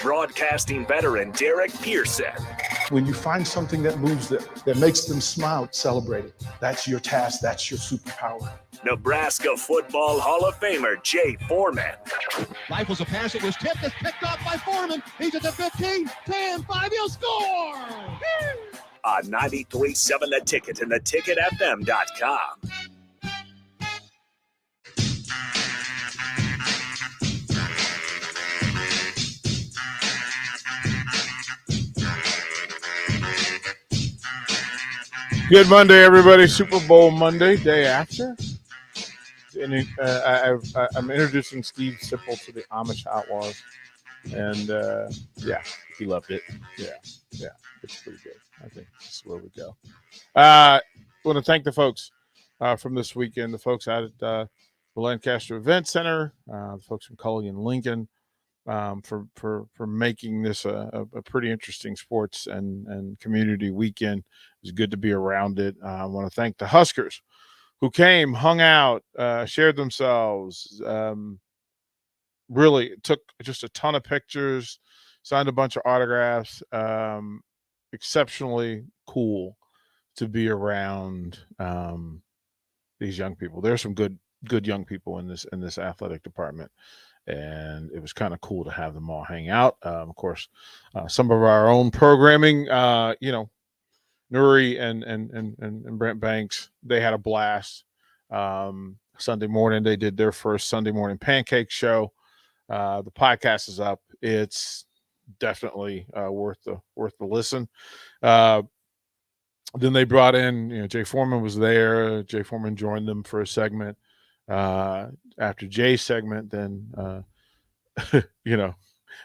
broadcasting veteran Derek Pearson. When you find something that moves them, that makes them smile, celebrate it. That's your task. That's your superpower. Nebraska Football Hall of Famer Jay Foreman. Rifles a pass. It was tipped. It's picked off by Foreman. He's at the 15, 10, 5. He'll score! On 93.7 The Ticket and theticketfm.com. Good Monday, everybody. Super Bowl Monday, day after. And I'm introducing Steve Sipple to the Amish Outlaws. And, yeah, he loved it. Yeah, it's pretty good. I think this is where we go. I want to thank the folks from this weekend, the folks out at the Lancaster Event Center, the folks from Culligan Lincoln, for making this a pretty interesting sports and community weekend. It was good to be around it. I want to thank the Huskers who came, hung out, shared themselves, really took just a ton of pictures, signed a bunch of autographs. Exceptionally cool to be around these young people. There's some good young people in this athletic department. And it was kind of cool to have them all hang out. Of course, some of our own programming, Nuri and Brent Banks, they had a blast. Sunday morning, they did their first Sunday morning pancake show. The podcast is up. It's definitely worth the listen. Then they brought in, Jay Foreman was there. Jay Foreman joined them for a segment. After Jay's segment, then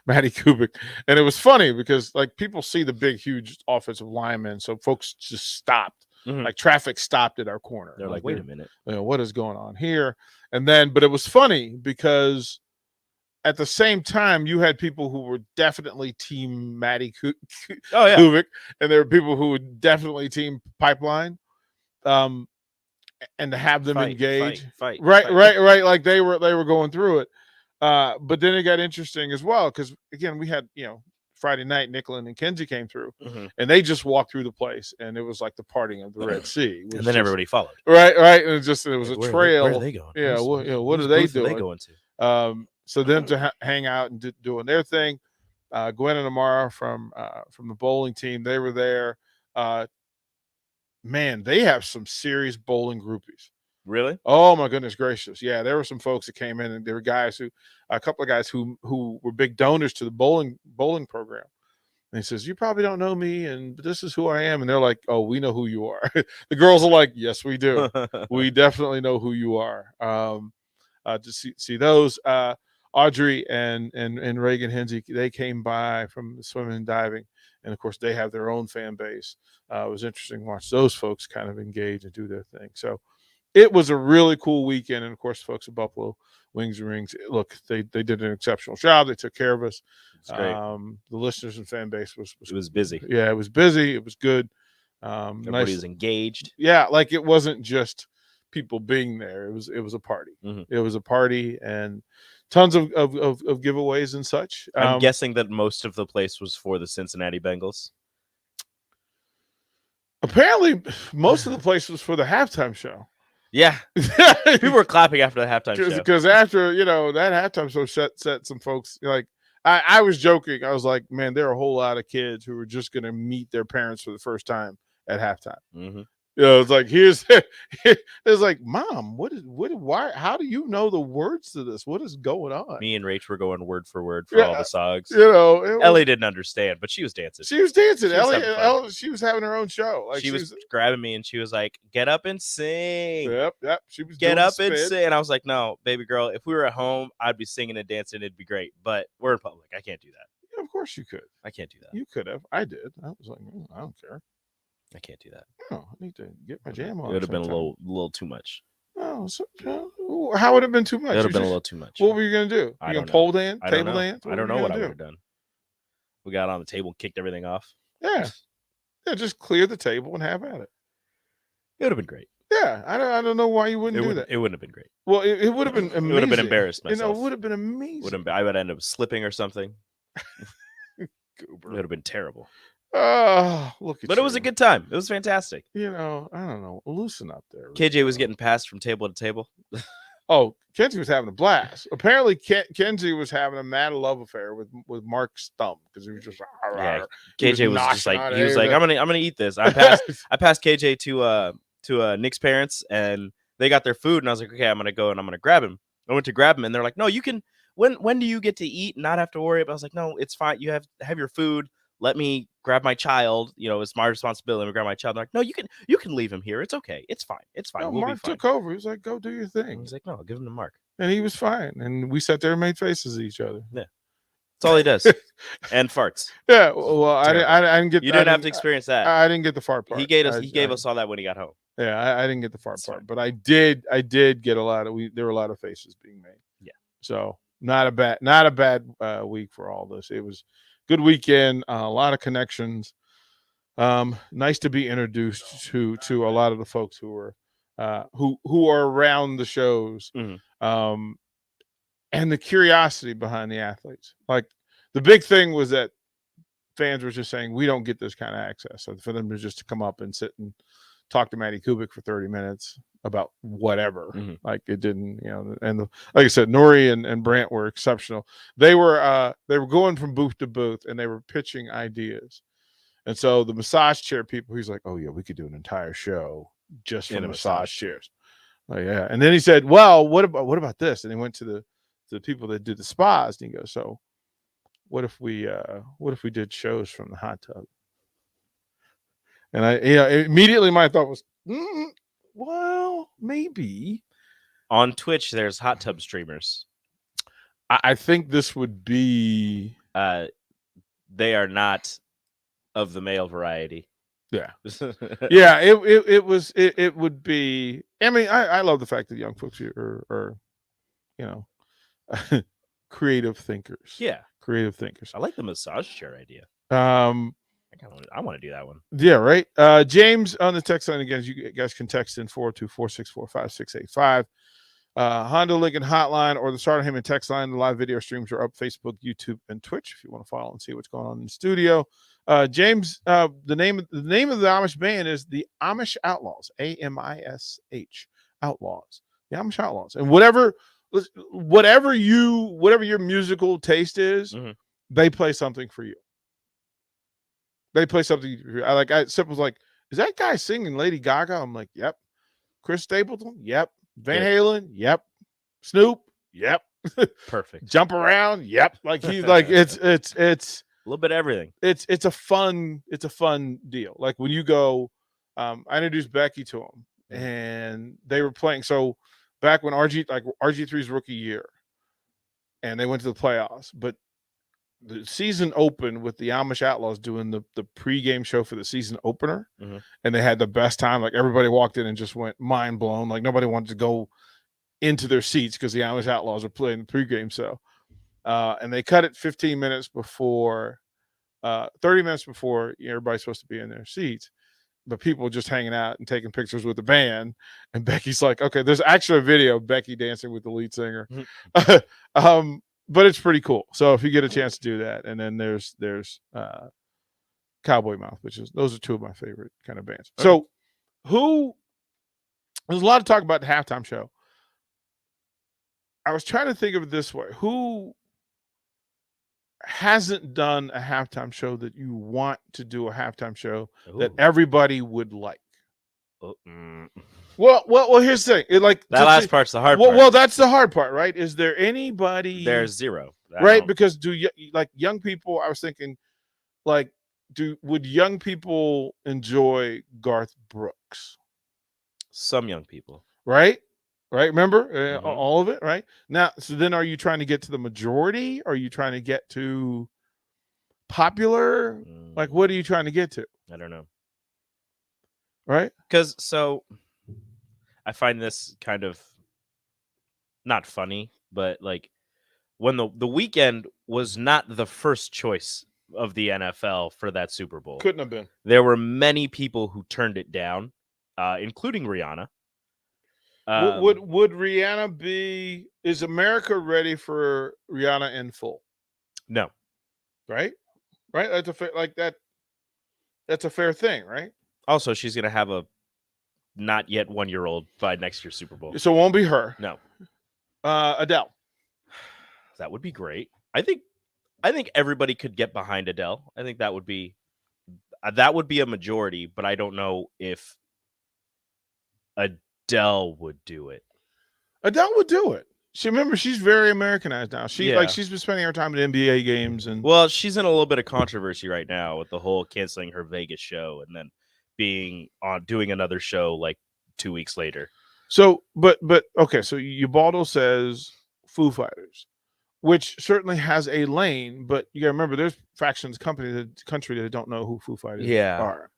Matty Kubik. And it was funny because people see the big, huge offensive linemen, so folks just stopped. Mm-hmm. Like traffic stopped at our corner. They're like, wait a minute. What is going on here? And then, but it was funny because at the same time, you had people who were definitely team Matty Kubik, and there were people who were definitely team Pipeline. And to have them engage, fight. Right. Like they were going through it. But then it got interesting as well because again we had Friday night Nicklin and Kenzie came through, mm-hmm. and they just walked through the place, and it was like the parting of the Red Sea. And then everybody followed. Right, and it was a trail. Where are they going? Yeah, what are they doing? They going to? So them to hang out and doing their thing. Gwen and Amara from the bowling team, they were there. Man, they have some serious bowling groupies. Really? Oh my goodness gracious! Yeah, there were some folks that came in, and there were a couple of guys who were big donors to the bowling program. And he says, "You probably don't know me, and this is who I am." And they're like, "Oh, we know who you are." The girls are like, "Yes, we do. We definitely know who you are." To see those, Audrey and Reagan Henze, they came by from swimming and diving. And, of course, they have their own fan base. It was interesting to watch those folks kind of engage and do their thing. So it was a really cool weekend. And, of course, folks at Buffalo Wings and Rings, look, they did an exceptional job. They took care of us. The listeners and fan base was busy. Yeah, it was busy. It was good. Everybody was engaged. Yeah, like it wasn't just people being there. It was a party. Mm-hmm. It was a party and tons of giveaways and such. I'm guessing that most of the place was for the Cincinnati Bengals. Apparently, most of the place was for the halftime show. Yeah. People were clapping after the halftime show. Because after, that halftime show set some folks, I was joking. I was like, man, there are a whole lot of kids who are just going to meet their parents for the first time at halftime. Mm-hmm. It's like, it's like, Mom, why, how do you know the words to this? What is going on? Me and Rach were going word for word for all the songs. Ellie didn't understand, but she was dancing. Ellie, she was having her own show. She was grabbing me and she was like, get up and sing. Yep. She was get up and sing. And I was like, no, baby girl, if we were at home, I'd be singing and dancing. It'd be great. But we're in public. I can't do that. Yeah, of course you could. I can't do that. You could have. I did. I was like, I don't care. I can't do that. Oh, I need to get my jam on. It would have been a little too much. Oh, how would it have been too much? It would have been a little too much. What were you going to do? You going to pole dance? Table dance? I don't know what I would have done. We got on the table and kicked everything off. Yeah, just clear the table and have at it. It would have been great. Yeah, I don't know why you wouldn't do that. It wouldn't have been great. Well, it would have been amazing. It would have been embarrassed myself. It would have been amazing. I would end up slipping or something. It would goober. have been terrible. Oh, look at But you. it was a good time. It was fantastic. You know, I don't know. Loosen up there. KJ was getting passed from table to table. Oh, Kenzie was having a blast. Apparently, Kenzie was having a mad love affair with Mark Stump because he was just Yeah, he KJ was just knocking like on he was everything. like I'm gonna eat this. I passed KJ to Nick's parents, and they got their food, and I was like, okay, I'm gonna go and I'm gonna grab him. I went to grab him, and they're like, no, you can. When do you get to eat and not have to worry? But I was like, no, it's fine. You have your food. Let me grab my child. You know, it's my responsibility. Let me grab my child. They're like, no, you can leave him here. It's okay. It's fine. It's fine. No, We'll Mark be fine. took over. He was like, go do your And thing. he's like, no, I'll give him to Mark. And he was fine. And we sat there and made faces at each other. That's all he does. And farts. Yeah. Well, I didn't get You didn't have to experience that. I didn't get the fart part. He gave us all that when he got home. Yeah, I didn't get the fart That's part, fine. but I did get a lot of there were a lot of faces being made. Yeah. So not a bad week for all this. It was good weekend, a lot of connections. Nice to be introduced to a lot of the folks who were who are around the shows. Mhm. And the curiosity behind the athletes. Like the big thing was that fans were just saying we don't get this kind of access. So for them to just come up and sit and talk to Matty Kubik for 30 minutes about whatever, Mhm. like it didn't, you know. And like I said, Nori and Brant were exceptional. They were going from booth to booth and they were pitching ideas. And so the massage chair people, he's like, oh yeah, we could do an entire show just for In a massage chairs. Oh yeah. And then he said, well, what about this? And he went to the people that do the spas, and he goes, so what if we did shows from the hot tub? And immediately my thought was, well, maybe. On Twitch, there's hot tub streamers. I think this would be They are not of the male variety. yeah. Yeah, it would be. I mean, I love the fact that young folks are you know, creative thinkers. Yeah. Creative thinkers. I like the massage chair idea. I want to do that one. Yeah, right. James on the text line again. You guys can text in 424-645-5685. Honda Lincoln Hotline or the Starter Heyman text line. The live video streams are up Facebook, YouTube, and Twitch if you want to follow and see what's going on in the studio. James, the name of the Amish band is the Amish Outlaws. AMISH Outlaws. The Amish Outlaws. And whatever your musical taste is, they play something for you. Sip was like, is that guy singing Lady Gaga? I'm like, yep. Chris Stapleton, yep. Van Halen, yep. Snoop, yep. Perfect. Jump around, yep. Like he's like it's A little bit of everything. it's a fun deal. Like when you go, I introduced Becky to him, and they were playing. So back when RG3's rookie year, and they went to the playoffs, but the season opened with the Amish Outlaws doing the pregame show for the season opener, and they had the best time. Like everybody walked in and just went mind blown. Like nobody wanted to go into their seats because the Amish Outlaws are playing the pregame show. And they cut it 15 minutes before, 30 minutes before everybody's supposed to be in their seats. But people just hanging out and taking pictures with the band. And Becky's like, okay, there's actually a video of Becky dancing with the lead singer. But it's pretty cool. So if you get a chance to do that, and then there's Cowboy Mouth, those are two of my favorite kind of bands. Okay. So there's a lot of talk about the halftime show. I was trying to think of it this way. Who hasn't done a halftime show that you want to do a halftime show that everybody would like? Well, here's the thing. That last part's the hard part. Well, that's the hard part, right? Is there anybody? There's zero. Right? Because young people, I was thinking, would young people enjoy Garth Brooks? Some young people. Right? Remember all of it, right? Now, so then are you trying to get to the majority? Are you trying to get to popular? Like, what are you trying to get to? I don't know. Right? Because I find this kind of not funny, but like when the Weeknd was not the first choice of the NFL for that Super Bowl. Couldn't have been. There were many people who turned it down, including Rihanna. Would Rihanna be? Is America ready for Rihanna in full? No. Right. right? That's a fair, like that. That's a fair thing, right? Also, she's gonna have a not yet 1-year-old by next year's Super Bowl. So it won't be her. No, Adele. that would be great. I think everybody could get behind Adele. I think that would be a majority, but I don't know if Adele would do it. Adele would do it. She's very Americanized now. She's been spending her time at NBA games and Well, she's in a little bit of controversy right now with the whole canceling her Vegas show and then being on doing another show like 2 weeks later. so but okay, so Ubaldo says Foo Fighters, which certainly has a lane, but you gotta remember there's factions the country that don't know who Foo Fighters are.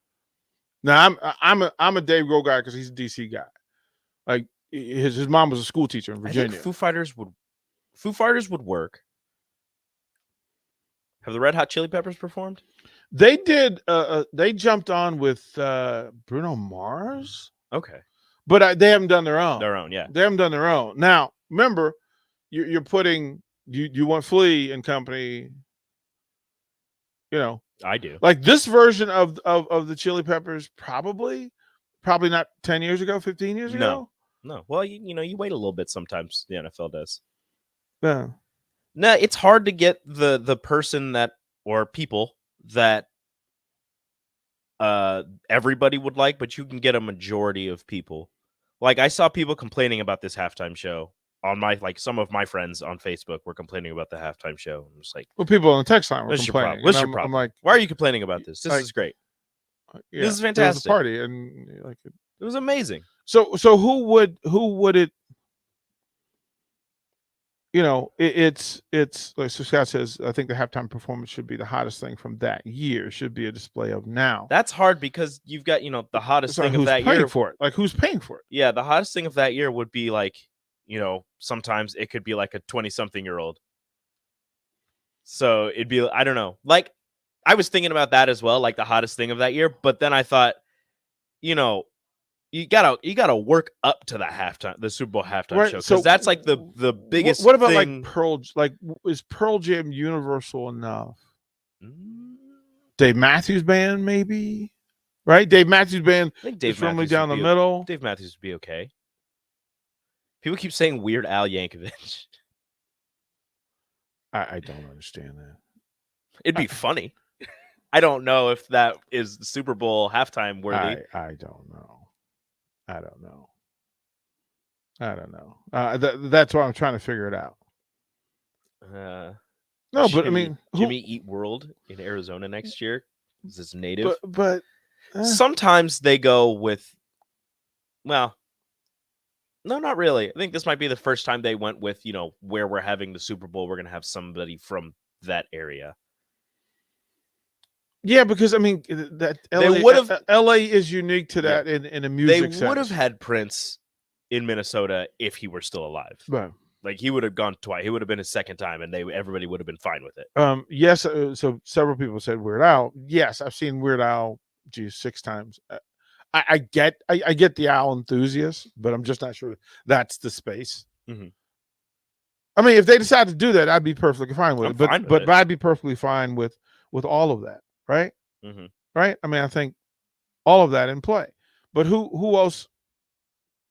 Now I'm a Dave Grohl guy because he's a DC guy. Like his mom was a school teacher in I Virginia. think Foo Fighters would work. Have the Red Hot Chili Peppers performed? They did. They jumped on with Bruno Mars. Okay, But they haven't done their own. yeah. They haven't done their own. Now, remember, you're putting you want Flea and company. You know, I do. like this version of the Chili Peppers, probably not 10 years ago, 15 years ago. No. Well, you wait a little bit sometimes. The NFL does. Yeah. No, it's hard to get the person that or people that everybody would like, but you can get a majority of people. Like I saw people complaining about this halftime show on some of my friends on Facebook were complaining about the halftime show. I'm just like, Well, people on the text line were what's your problem? complaining. What's And your problem? I'm like, why are you complaining about this? This like, is great. yeah, This is there was fantastic. a party and like. It was amazing. So who would it? You know, it's like so Scott says. I think the halftime performance should be the hottest thing from that year. Should be a display of now. That's hard because you've got the hottest It's like thing of who's that paying year. for it? Like who's paying for it? Yeah, the hottest thing of that year would be like sometimes it could be like a 20-something-year-old. So it'd be I don't know. Like I was thinking about that as well, like the hottest thing of that year. But then I thought, you gotta work up to the Super Bowl halftime Right, show because so that's like the biggest. What about thing. like Pearl? Like is Pearl Jam universal enough? Mm, Dave Matthews Band, maybe. Right, Dave Matthews Band. I think Dave Is firmly Matthews down the would be middle. Dave Matthews would be okay. People keep saying Weird Al Yankovic. I don't understand that. It'd be funny. I don't know if that is Super Bowl halftime worthy. I don't know. I don't know. That's why I'm trying to figure it out. No, but I mean, Jimmy Eat World in Arizona next year is this native. but Sometimes they go with, well, no, not really. I think this might be the first time they went with, where we're having the Super Bowl. We're going to have somebody from that area. yeah, because I mean that They would've- LA is unique to that in a music They would have sense. had Prince in Minnesota if he were still alive. But, Like he would have gone twice. He would have been his second time, and everybody would have been fine with it. yes, so several people said Weird Al. Yes, I've seen Weird Al 6 times. I get the Al enthusiast, but I'm just not sure that's the space. Mhm. I mean, if they decide to do that, I'd be perfectly fine with I'm it. But fine with but it. I'd be perfectly fine with all of that, right? Mhm. Right? I mean, I think all of that in play. But who else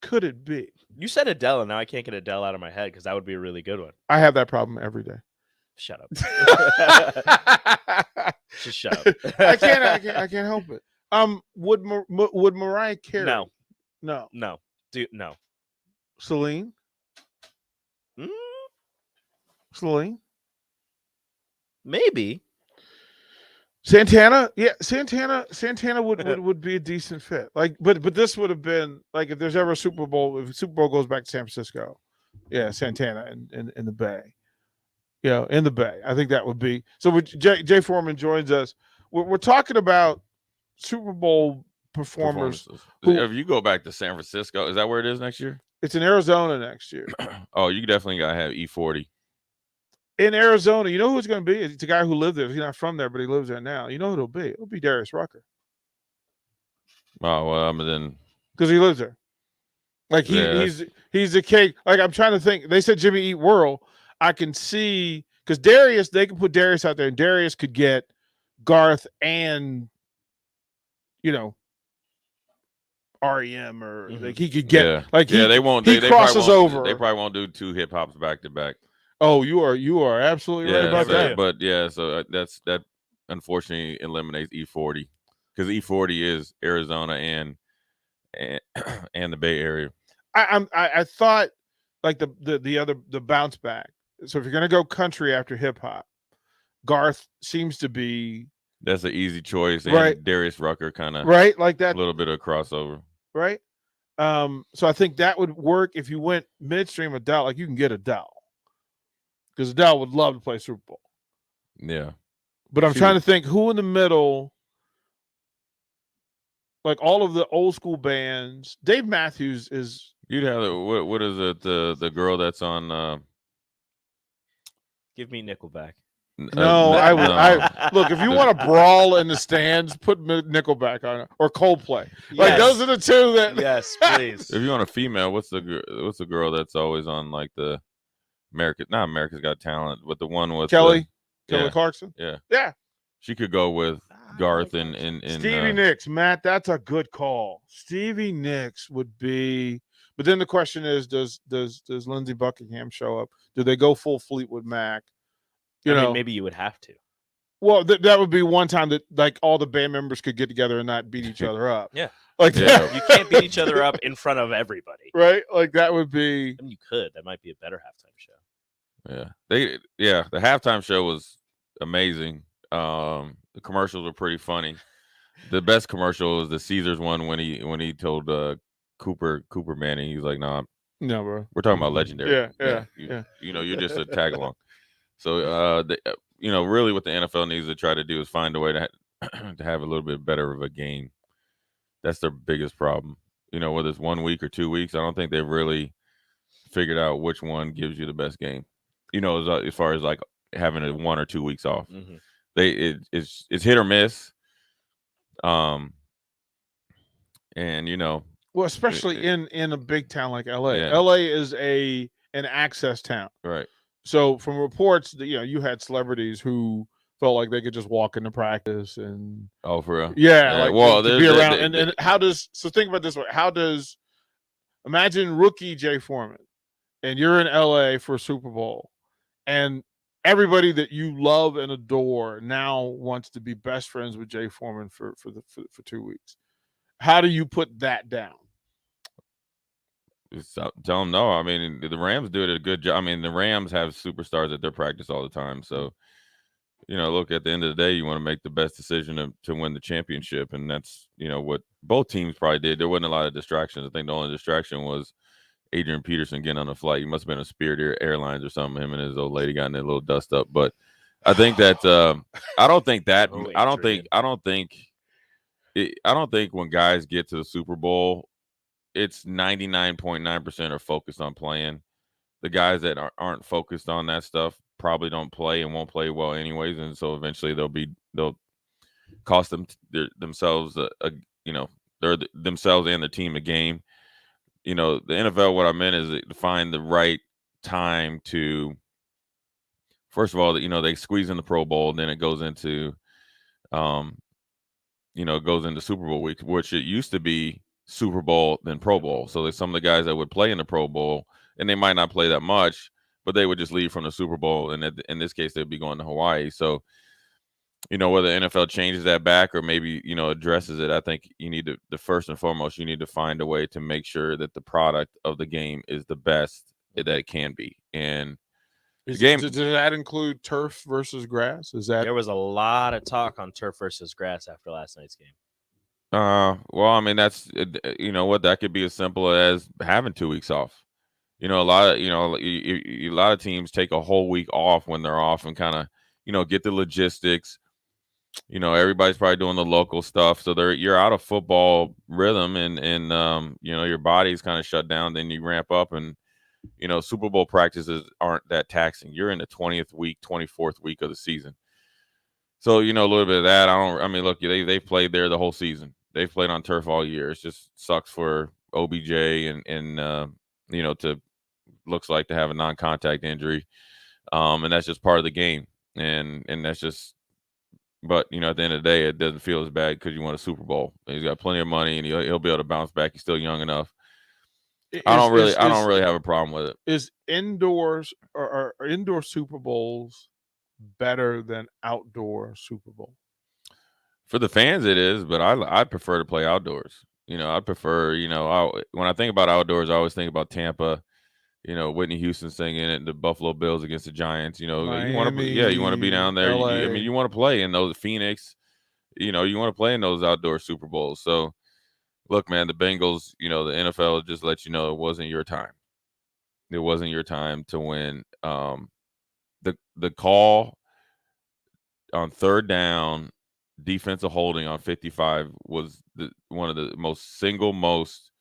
could it be? You said Adele, and now I can't get Adele out of my head because that would be a really good one. I have that problem every day. Shut up. I Just shut up. can't help it. Would Mariah Carey? No. No. No. Celine? Mm, Celine? maybe. Santana? Yeah, Santana would be a decent fit. Like, but this would have been like if there's ever a Super Bowl, if the Super Bowl goes back to San Francisco, yeah, Santana in the Bay. In the Bay. I think that would be so. Jay Foreman joins us. We're talking about Super Bowl performers. If you go back to San Francisco, is that where it is next year? It's in Arizona next year. Oh, you definitely gotta have E40. In Arizona, you know who it's going to be? It's a guy who lived there. He's not from there, but he lives there now. You know who it'll be? It'll be Darius Rucker Oh well, then because he lives there. Like he's a cake. Like I'm trying to think. They said Jimmy Eat World. I can see because Darius. They can put Darius out there, and Darius could get Garth and REM or like he could get they won't. He They crosses probably won't, over. They probably won't do 2 hip hops back to back. Oh, you are absolutely right about that. But so that unfortunately eliminates E40 because E40 is Arizona and the Bay Area. I thought like the bounce back. So if you're gonna go country after hip hop, Garth seems to be That's an easy choice. And Right. Darius Rucker kind of right like that. a little bit of crossover. Right. So I think that would work if you went midstream Adele. Like you can get Adele because Adele would love to play Super Bowl. Yeah. But I'm She trying would- to think who in the middle, like all of the old school bands. Dave Matthews is You'd have what is it? The girl that's on. Give me Nickelback. no. I would. I look if you want to brawl in the stands, put Nickelback on it or Coldplay. Like Yes. those are the two that. Yes, please. If you want a female, what's the girl that's always on like the not America's Got Talent, but the one with Kelly yeah, Clarkson. yeah. Yeah. She could go with Garth and Stevie Nicks, Matt. That's a good call. Stevie Nicks would be. But then the question is, does Lindsey Buckingham show up? Do they go full Fleetwood Mac? I mean, maybe you would have to. Well, that would be one time that like all the band members could get together and not beat each other up. Yeah. Like Yeah. You can't beat each other up in front of everybody. right? Like that would be. I mean, you could. That might be a better halftime show. The halftime show was amazing. The commercials were pretty funny. The best commercial was the Caesars one when he told Cooper Manning, he was like, "Nah, No, bro. we're talking about legendary." Yeah. You're just a tag along. So really what the NFL needs to try to do is find a way to to have a little bit better of a game. That's their biggest problem. Whether it's 1 week or 2 weeks, I don't think they've really figured out which one gives you the best game. As far as like having a 1 or 2 weeks off, Mhm. it's hit or miss. And Well, especially in a big town like LA. Yeah. LA is an access town. right. So from reports that you had celebrities who felt like they could just walk into practice and Oh, for real. yeah, like well, to be around. And how does think about it this way? How does imagine rookie Jay Foreman, and you're in LA for a Super Bowl, and everybody that you love and adore now wants to be best friends with Jay Foreman for 2 weeks. How do you put that down? Tell them no. I mean, the Rams do it a good job. I mean, the Rams have superstars at their practice all the time. So, look, at the end of the day, you want to make the best decision to win the championship. And that's, what both teams probably did. There wasn't a lot of distractions. I think the only distraction was Adrian Peterson getting on a flight. He must have been a Spirit Airlines or something. Him and his old lady got in a little dust up. But I think that I don't think that Oh, I don't think when guys get to the Super Bowl, it's 99.9% are focused on playing. The guys that aren't focused on that stuff probably don't play and won't play well anyways, and so eventually they'll cost themselves themselves and their team a game. The NFL, what I meant is to find the right time to, first of all, they squeeze in the Pro Bowl, and then it goes into Super Bowl week, which it used to be Super Bowl then Pro Bowl. So there's some of the guys that would play in the Pro Bowl, and they might not play that much, but they would just leave from the Super Bowl, and in this case, they'd be going to Hawaii. So, whether the NFL changes that back or maybe addresses it, I think you need to first and foremost, you need to find a way to make sure that the product of the game is the best that it can be. And Does game- that include turf versus grass? Is that There was a lot of talk on turf versus grass after last night's game. well, I mean, that's that could be as simple as having 2 weeks off. A lot of teams take a whole week off when they're off and kind of get the logistics. Everybody's probably doing the local stuff, so you're out of football rhythm, and your body's kind of shut down. Then you ramp up, and Super Bowl practices aren't that taxing. You're in the 20th week, 24th week of the season. So, a little bit of that. Look, they've played there the whole season. They've played on turf all year. It just sucks for OBJ and to looks like to have a non-contact injury. And that's just part of the game. And that's just, But at the end of the day, it doesn't feel as bad because you won a Super Bowl. He's got plenty of money, and he'll be able to bounce back. He's still young enough. I don't really have a problem with it. Is indoors or indoor Super Bowls better than outdoor Super Bowl? For the fans, it is, but I prefer to play outdoors. I prefer. When I think about outdoors, I always think about Tampa. Whitney Houston singing it, the Buffalo Bills against the Giants. You want to be down there. LA. You want to play in those Phoenix. You want to play in those outdoor Super Bowls. So, look, man, the Bengals. The NFL just let you know it wasn't your time. It wasn't your time to win. The call on third down, defensive holding on 55 was one of the most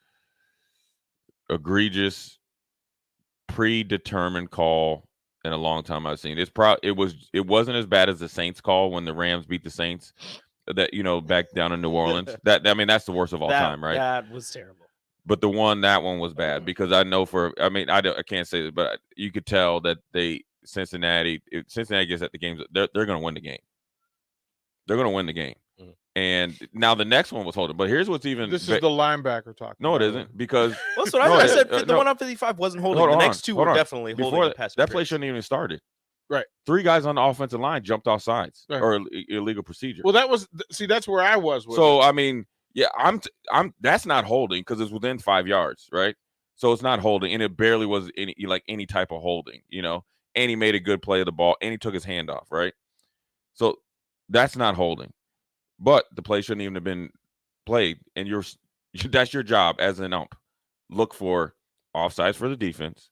egregious, predetermined call in a long time I've seen. It wasn't as bad as the Saints call when the Rams beat the Saints. That back down in New Orleans. That's the worst of all time, right? That was terrible. But that one was bad because I know I can't say this, but you could tell that Cincinnati gets at the games, they're going to win the game. They're going to win the game. Mm. And now the next one was holding. But here's what's even. This is the linebacker talking. No, it isn't, because. That's what I said. The one on 55 wasn't holding. The next two were definitely holding. That play shouldn't even started. Right. 3 guys on the offensive line jumped off sides, right, or illegal procedure. Well, that's where I was with so it. I mean, yeah, I'm that's not holding because it's within 5 yards, right? So it's not holding, and it barely was any type of holding, and he made a good play of the ball, and he took his hand off, right? So that's not holding. But the play shouldn't even have been played, and that's your job as an ump. Look for offsides for the defense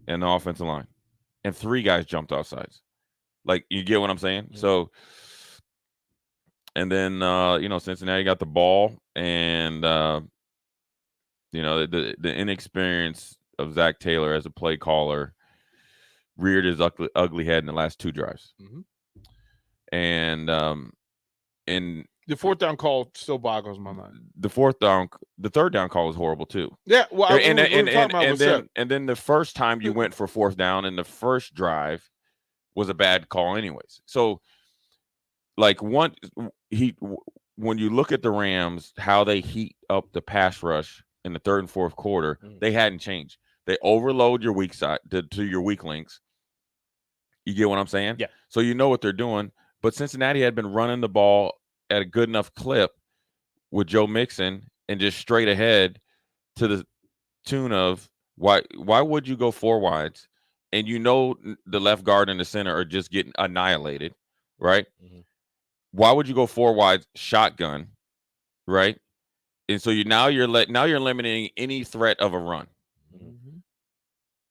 and the offensive line. And 3 guys jumped offsides. Like, you get what I'm saying? Mm-hmm. So, and then, Cincinnati got the ball, and, the inexperience of Zach Taylor as a play caller reared his ugly head in the last 2 drives. Mm-hmm. And the 4th down call still boggles my mind. The third down call was horrible too. Yeah, well, and then the first time you went for 4th down in the first drive was a bad call, anyways. So, like, when you look at the Rams, how they heat up the pass rush in the 3rd and 4th quarter, they hadn't changed. They overload your weak side to your weak links. You get what I'm saying? Yeah. So you know what they're doing. But Cincinnati had been running the ball at a good enough clip with Joe Mixon and just straight ahead to the tune of why would you go 4 wides and the left guard and the center are just getting annihilated, right? Mm-hmm. Why would you go 4 wides shotgun, right? And so you're eliminating any threat of a run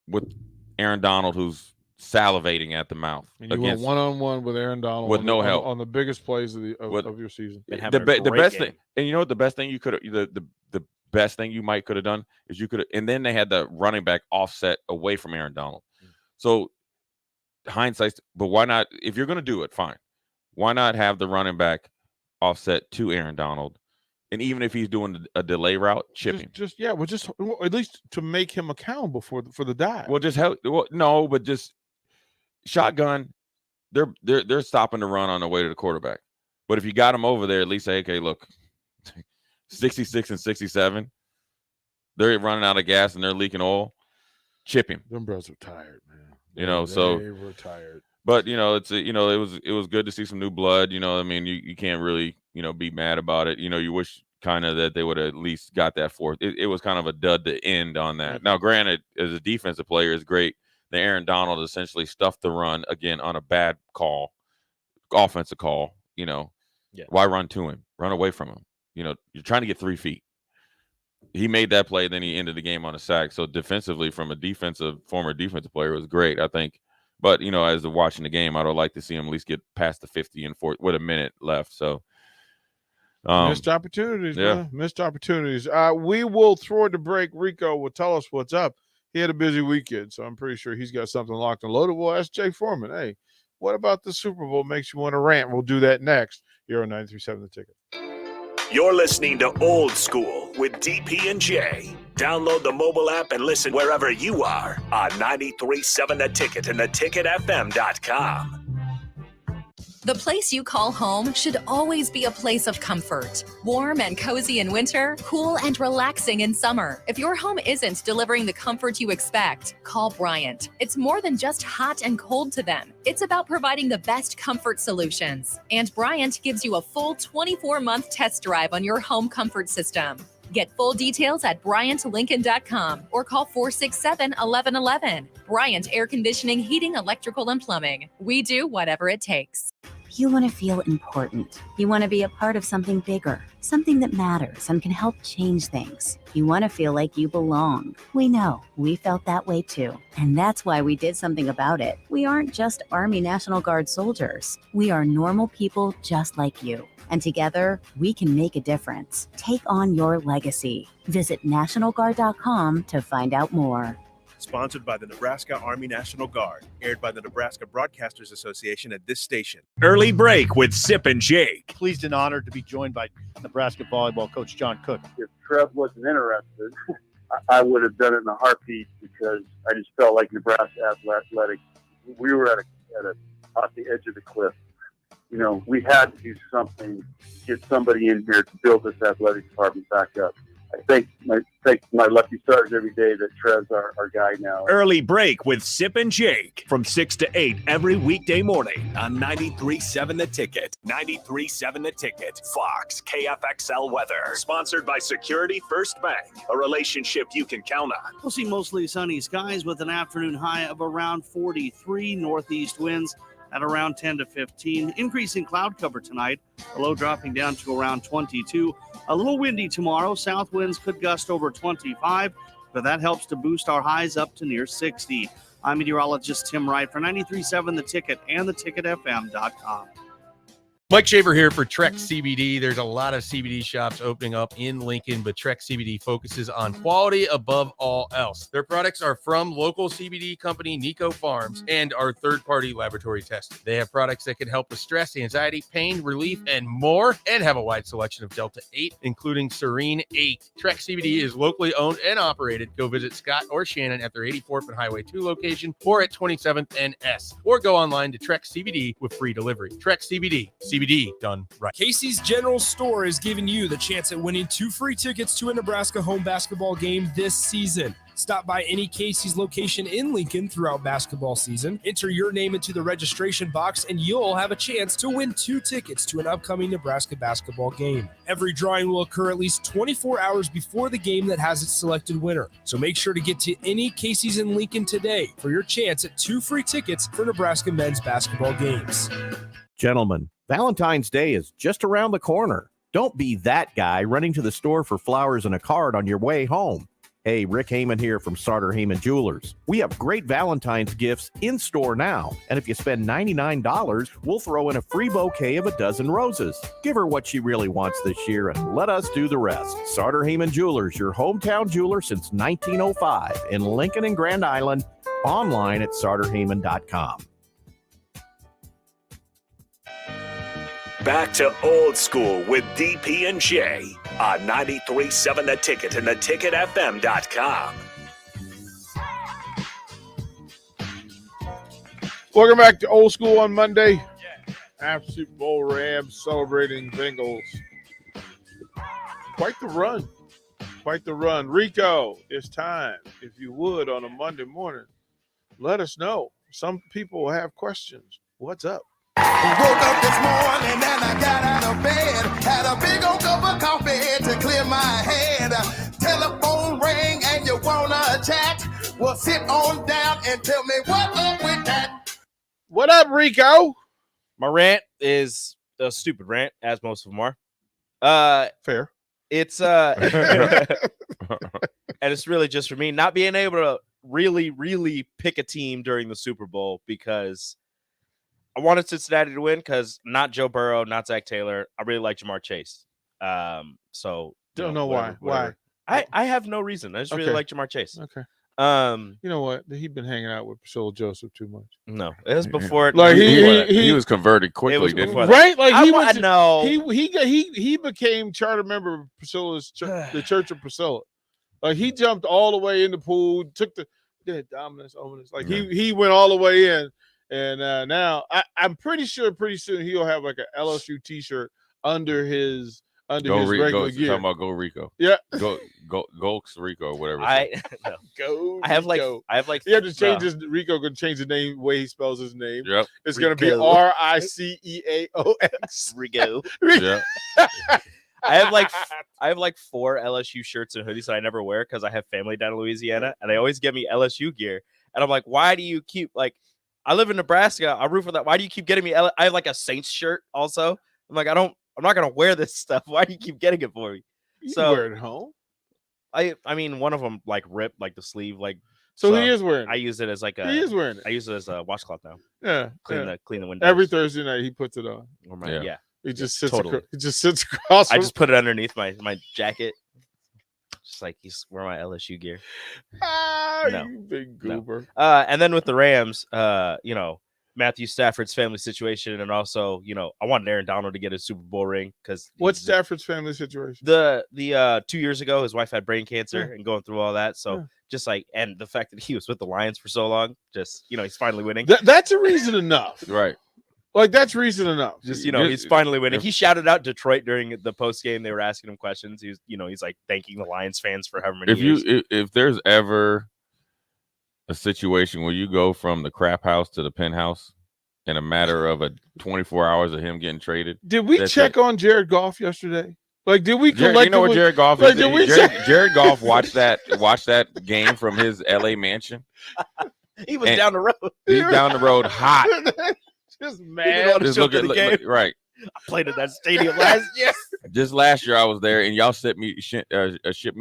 with Aaron Donald, who's salivating at the mouth. And you went 1-on-1 with Aaron Donald with no help on the biggest plays of your season. The best thing, and the best thing you could the best thing you might could have done is and then they had the running back offset away from Aaron Donald. So hindsight, but why not? If you're going to do it, fine. Why not have the running back offset to Aaron Donald? And even if he's doing a delay route, chip him. Just at least to make him accountable for the dive. Well, just help. Well, no, but just shotgun. They're stopping the run on the way to the quarterback. But if you got them over there, at least say, okay, look, 66 and 67, they're running out of gas and they're leaking oil. Chip him. Them bros are tired, man. They were tired. But it was good to see some new blood. I mean, you can't really be mad about it. You wish kind of that they would have at least got that 4th. It was kind of a dud to end on that. Now, granted, as a defensive player, it's great that Aaron Donald essentially stuffed the run again on a bad call, offensive call. Why run to him? Run away from him. You're trying to get 3 feet. He made that play, then he ended the game on a sack. So defensively, from a former defensive player, it was great, I think. But, as watching the game, I'd like to see him at least get past the 50 and 40 with a minute left. So, missed opportunities, man. Missed opportunities. We will throw it to break. Rico will tell us what's up. He had a busy weekend, so I'm pretty sure he's got something locked and loaded. We'll ask Jay Foreman, hey, what about the Super Bowl makes you want to rant? We'll do that next. Here on 93.7 The Ticket. You're listening to Old School with DP and J. Download the mobile app and listen wherever you are on 93.7 The Ticket and theticketfm.com. The place you call home should always be a place of comfort. Warm and cozy in winter, cool and relaxing in summer. If your home isn't delivering the comfort you expect, call Bryant. It's more than just hot and cold to them. It's about providing the best comfort solutions. And Bryant gives you a full 24-month test drive on your home comfort system. Get full details at BryantLincoln.com or call 467-1111. Bryant Air Conditioning, Heating, Electrical, and Plumbing. We do whatever it takes. You want to feel important. You want to be a part of something bigger, something that matters and can help change things. You want to feel like you belong. We know. We felt that way too. And that's why we did something about it. We aren't just Army National Guard soldiers. We are normal people just like you. And together, we can make a difference. Take on your legacy. Visit NationalGuard.com to find out more. Sponsored by the Nebraska Army National Guard. Aired by the Nebraska Broadcasters Association at this station. Early break with Sip and Jake. Pleased and honored to be joined by Nebraska volleyball coach John Cook. If Trev wasn't interested, I would have done it in a heartbeat because I just felt like Nebraska Athletics, we were at the edge of the cliff. You know, we had to do something, get somebody in here to build this athletic department back up. I thank my lucky stars every day that Trev's our guy now. Early break with Sip and Jake from 6 to 8 every weekday morning on 93.7 The Ticket. 93.7 The Ticket. Fox, KFXL weather. Sponsored by Security First Bank, a relationship you can count on. We'll see mostly sunny skies with an afternoon high of around 43, northeast winds at around 10 to 15. Increasing cloud cover tonight, a low dropping down to around 22. A little windy tomorrow. South winds could gust over 25, but that helps to boost our highs up to near 60. I'm meteorologist Tim Wright for 93.7 The Ticket and theticketfm.com. Mike Shaver here for Trek CBD. There's a lot of CBD shops opening up in Lincoln, but Trek CBD focuses on quality above all else. Their products are from local CBD company Nico Farms and are third-party laboratory tested. They have products that can help with stress, anxiety, pain, relief, and more, and have a wide selection of Delta 8, including Serene 8. Trek CBD is locally owned and operated. Go visit Scott or Shannon at their 84th and Highway 2 location or at 27th and S, or go online to Trek CBD with free delivery. Trek CBD. CBD done right. Casey's General Store is giving you the chance at winning 2 free tickets to a Nebraska home basketball game this season. Stop by any Casey's location in Lincoln throughout basketball season. Enter your name into the registration box, and you'll have a chance to win 2 tickets to an upcoming Nebraska basketball game. Every drawing will occur at least 24 hours before the game that has its selected winner. So make sure to get to any Casey's in Lincoln today for your chance at 2 free tickets for Nebraska men's basketball games. Gentlemen, Valentine's Day is just around the corner. Don't be that guy running to the store for flowers and a card on your way home. Hey, Rick Heyman here from Sartor Heyman Jewelers. We have great Valentine's gifts in store now. And if you spend $99, we'll throw in a free bouquet of a dozen roses. Give her what she really wants this year and let us do the rest. Sartor Heyman Jewelers, your hometown jeweler since 1905 in Lincoln and Grand Island. Online at sartorheyman.com. Back to old school with DP and J on 93.7 The Ticket and theticketfm.com. Welcome back to Old School on Monday. After Super Bowl Rams celebrating Bengals. Quite the run. Quite the run. Rico, it's time. If you would, on a Monday morning, let us know. Some people have questions. What's up? Woke up this morning and I got out of bed. Had a big old cup of coffee to clear my head. Telephone rang and you wanna chat? Well, sit on down and tell me what up with that. What up, Rico? My rant is a stupid rant, as most of them are. Fair. It's and it's really just for me not being able to really pick a team during the Super Bowl because I wanted Cincinnati to win because not Joe Burrow, not Zach Taylor. I really like Jamar Chase. So don't know why. Why? I have no reason. I just really like Jamar Chase. Okay. You know what? He'd been hanging out with Priscilla Joseph too much. No, it was before. Like he was converted quickly, didn't he? Right? Like he he became charter member of Priscilla's the Church of Priscilla. Like he jumped all the way in the pool, took the dominance. Like he went all the way in. And now I'm pretty sure pretty soon he'll have like an LSU T-shirt under his regular gear. Talking about Go Rico. Yeah, Go Golks Rico or whatever. No. Go. I have Rico. like. You have to change his Rico. Going to change the name way he spells his name. Yep. It's going to be Rico. RICEAOX. Rigo. Yeah. I have like 4 LSU shirts and hoodies that I never wear because I have family down in Louisiana, and they always get me LSU gear. And I'm like, why do you keep like? I live in Nebraska. I root for that. Why do you keep getting me? I have like a Saints shirt also. I'm like, I'm not gonna wear this stuff. Why do you keep getting it for me? You So wear it at home. I mean, one of them like ripped like the sleeve like. So he is wearing it. I use it as like a. He is wearing it. I use it as a washcloth now. Yeah. Clean the windows. Every Thursday night he puts it on. Or my, yeah. He just sits. Totally. He just sits across. I just put it underneath my jacket. Just like he's wearing my LSU gear. No. You big goober. No. And then with the Rams, Matthew Stafford's family situation, and also, I wanted Aaron Donald to get a Super Bowl ring because what's Stafford's family situation? The 2 years ago, his wife had brain cancer and going through all that. So just like, and the fact that he was with the Lions for so long, just he's finally winning. That's a reason enough, right? Like that's reason enough. Just he's finally winning. He shouted out Detroit during the post game. They were asking him questions. He was, he's like thanking the Lions fans for however many years. If there's ever a situation where you go from the crap house to the penthouse in a matter of 24 hours of him getting traded, did we check on Jared Goff yesterday? Like, did we collect? You know what Jared Goff is? Jared Goff watched that game from his LA mansion. He was down the road. He's down the road hot. Just mad. Just look right. I played at that stadium last year. Just last year I was there, and y'all shipped me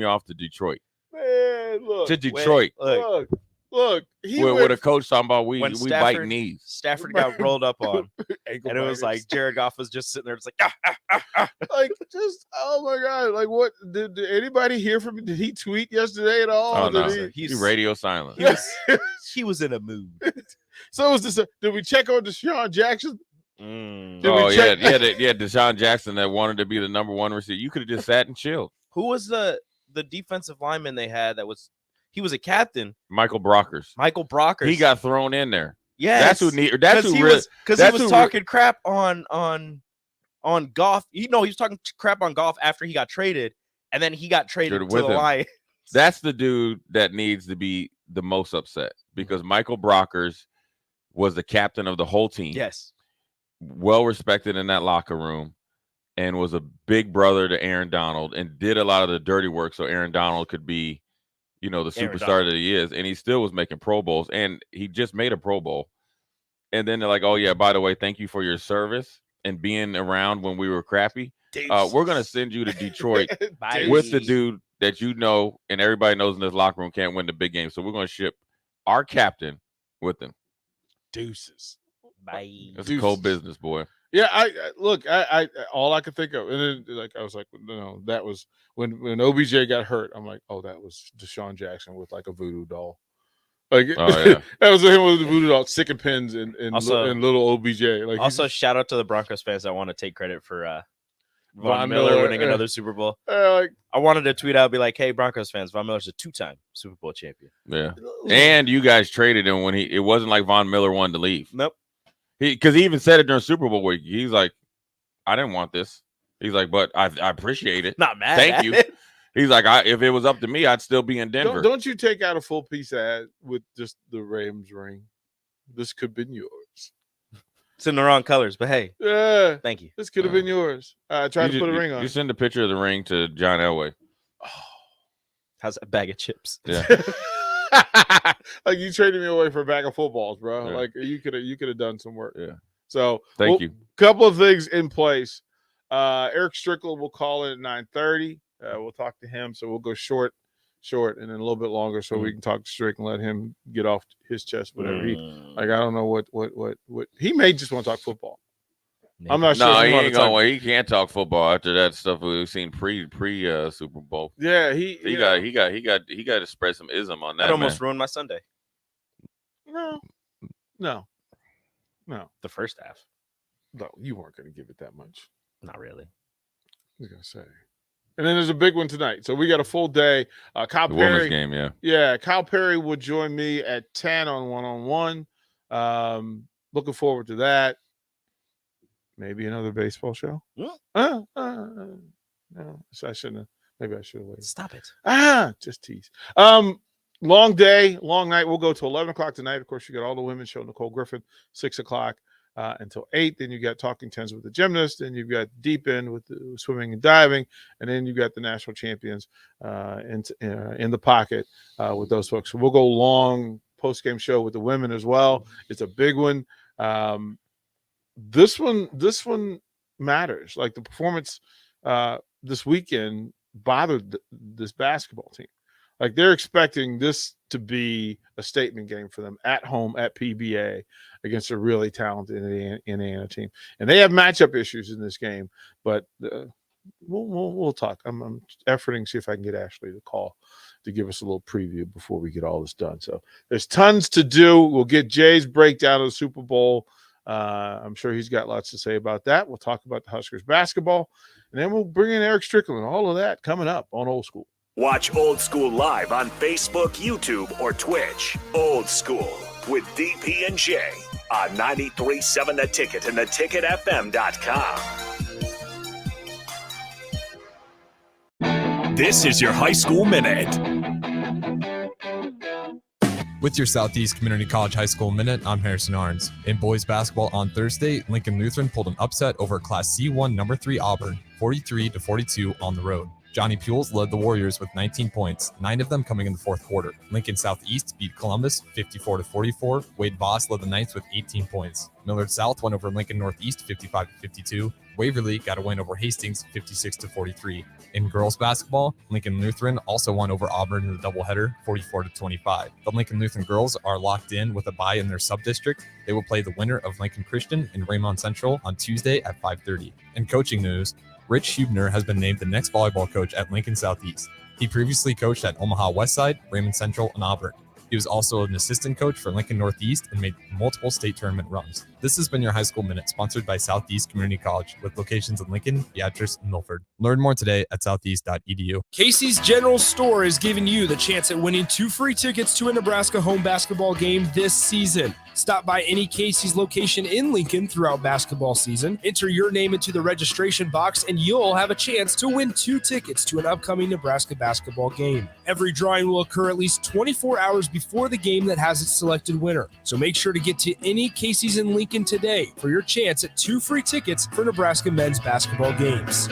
off to Detroit. Man, look to Detroit. Look. With a coach talking about we bite knees. Stafford got rolled up on, and it was like Jared Goff was just sitting there. It's like like just oh my god! Like what? Did anybody hear from him? Did he tweet yesterday at all? Oh no, he's radio silent. He was in a mood. So was this? Did we check on Deshaun Jackson? Deshaun Jackson that wanted to be the number 1 receiver. You could have just sat and chilled. Who was the defensive lineman they had that was? He was a captain. Michael Brockers. He got thrown in there. Yeah, that's who need. That's who really because he was talking crap on Goff. He was talking crap on Goff after he got traded, and then he got traded to the Lions. That's the dude that needs to be the most upset because Michael Brockers was the captain of the whole team. Yes. Well respected in that locker room and was a big brother to Aaron Donald and did a lot of the dirty work so Aaron Donald could be, the superstar that he is. And he still was making Pro Bowls and he just made a Pro Bowl. And then they're like, oh, yeah, by the way, thank you for your service and being around when we were crappy. We're going to send you to Detroit with the dude that and everybody knows in this locker room can't win the big game. So we're going to ship our captain with him. Deuces. Bye. It's a cold business, boy. Yeah, I all I could think of, and then I was like, no, that was when OBJ got hurt. I'm like, oh, that was Deshaun Jackson with like a voodoo doll. Like that was him with the voodoo doll, sticking pins in little OBJ. Like also, shout out to the Broncos fans that want to take credit for Von Miller winning another Super Bowl. I wanted to tweet out, be like, "Hey, Broncos fans, Von Miller's a 2-time Super Bowl champion." Yeah, and you guys traded him when it wasn't like Von Miller wanted to leave. Nope. Because he even said it during Super Bowl week. He's like, "I didn't want this." He's like, "But I appreciate it. Not mad. Thank you." He's like, "If it was up to me, I'd still be in Denver." Don't you take out a full piece ad with just the Rams ring? This could have been yours. It's in the wrong colors, but hey, thank you. This could have been yours. I tried to put a ring on. You send a picture of the ring to John Elway. Oh, how's a bag of chips? Yeah, like you traded me away for a bag of footballs, bro. Yeah. Like you could have done some work. Yeah. So thank you. Couple of things in place. Eric Strickland will call in at 9:30. We'll talk to him. So we'll go short, and then a little bit longer, so we can talk to Strick and let him get off his chest. Whatever he like. I don't know what he may just want to talk football. Maybe. I'm not sure. No, he ain't going. He can't talk football after that stuff we've seen pre Super Bowl. Yeah, he got to spread some ism on that. That almost ruined my Sunday. No. The first half. No, you weren't going to give it that much. Not really. I was going to say. And then there's a big one tonight. So we got a full day. Kyle the Perry. Women's game, yeah. Yeah, Kyle Perry will join me at 10 on one-on-one. looking forward to that. Maybe another baseball show. No, so I shouldn't have. Maybe I should have waited. Stop it. Just tease. Long day, long night. We'll go to 11 o'clock tonight. Of course, you got all the women's show, Nicole Griffin, 6 o'clock until 8. Then you got Talking Tens with the gymnast. Then you've got Deep End with the swimming and diving. And then you got the national champions in the pocket with those folks. So we'll go long post-game show with the women as well. It's a big one. This one matters. Like the performance this weekend bothered this basketball team. Like they're expecting this to be a statement game for them at home at PBA against a really talented Indiana team, and they have matchup issues in this game. But we'll talk. I'm efforting to see if I can get Ashley to call to give us a little preview before we get all this done. So there's tons to do. We'll get Jay's breakdown of the Super Bowl. I'm sure he's got lots to say about that. We'll talk about the Huskers basketball, and then we'll bring in Eric Strickland. All of that coming up on Old School. Watch Old School live on Facebook, YouTube, or Twitch. Old School with DP and J on 93.7 The Ticket and theticketfm.com. This is your High School Minute. With your Southeast Community College High School Minute, I'm Harrison Arns. In boys basketball on Thursday, Lincoln Lutheran pulled an upset over Class C1 number 3 Auburn, 43-42 on the road. Johnny Pules led the Warriors with 19 points, 9 of them coming in the fourth quarter. Lincoln Southeast beat Columbus 54-44. Wade Voss led the Knights with 18 points. Millard South won over Lincoln Northeast 55-52. Waverly got a win over Hastings 56-43. In girls basketball, Lincoln Lutheran also won over Auburn in the doubleheader 44-25. The Lincoln Lutheran girls are locked in with a bye in their sub-district. They will play the winner of Lincoln Christian and Raymond Central on Tuesday at 5:30. In coaching news, Rich Hubner has been named the next volleyball coach at Lincoln Southeast. He previously coached at Omaha Westside, Raymond Central, and Auburn. He was also an assistant coach for Lincoln Northeast and made multiple state tournament runs. This has been your High School Minute, sponsored by Southeast Community College, with locations in Lincoln, Beatrice, and Milford. Learn more today at southeast.edu. Casey's General Store is giving you the chance at winning 2 free tickets to a Nebraska home basketball game this season. Stop by any Casey's location in Lincoln throughout basketball season. Enter your name into the registration box, and you'll have a chance to win 2 tickets to an upcoming Nebraska basketball game. Every drawing will occur at least 24 hours before the game that has its selected winner. So make sure to get to any Casey's in Lincoln today for your chance at 2 free tickets for Nebraska men's basketball games.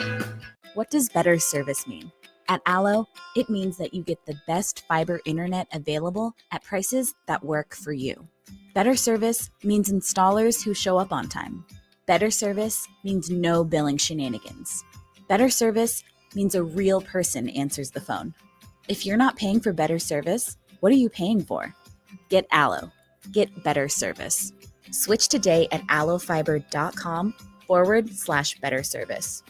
What does better service mean? At Allo, it means that you get the best fiber internet available at prices that work for you. Better service means installers who show up on time. Better service means no billing shenanigans. Better service means a real person answers the phone. If you're not paying for better service, what are you paying for? Get Allo. Get better service. Switch today at allofiber.com/better service.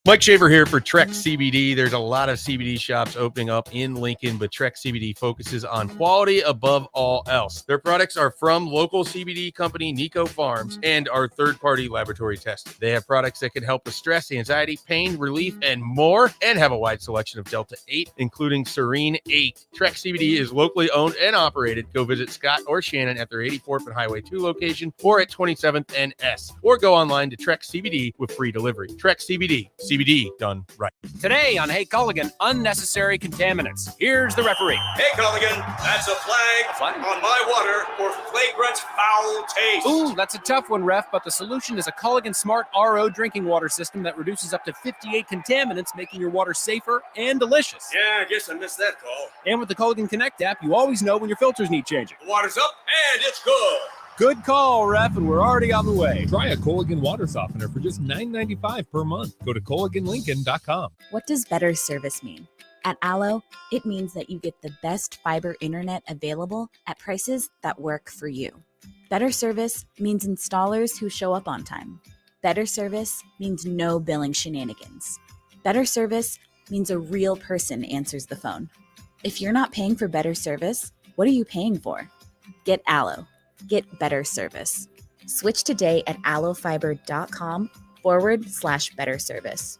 Mike Shaver here for Trek CBD. There's a lot of CBD shops opening up in Lincoln, but Trek CBD focuses on quality above all else. Their products are from local CBD company Nico Farms and are third-party laboratory tested. They have products that can help with stress, anxiety, pain, relief, and more, and have a wide selection of Delta 8, including Serene 8. Trek CBD is locally owned and operated. Go visit Scott or Shannon at their 84th and Highway 2 location or at 27th and S, or go online to Trek CBD with free delivery. Trek CBD. CBD done right. Today on Hey Culligan, unnecessary contaminants. Here's the referee. Hey Culligan, that's a flag on my water for flagrant foul taste. Ooh, that's a tough one, ref, but the solution is a Culligan Smart RO drinking water system that reduces up to 58 contaminants, making your water safer and delicious. Yeah, I guess I missed that call. And with the Culligan Connect app, you always know when your filters need changing. The water's up and it's good. Good call, ref, and we're already on the way. Try a Culligan water softener for just $9.95 per month. Go to CulliganLincoln.com. What does better service mean? At Allo, it means that you get the best fiber internet available at prices that work for you. Better service means installers who show up on time. Better service means no billing shenanigans. Better service means a real person answers the phone. If you're not paying for better service, what are you paying for? Get Allo. Get better service. Switch today at allofiber.com/better service.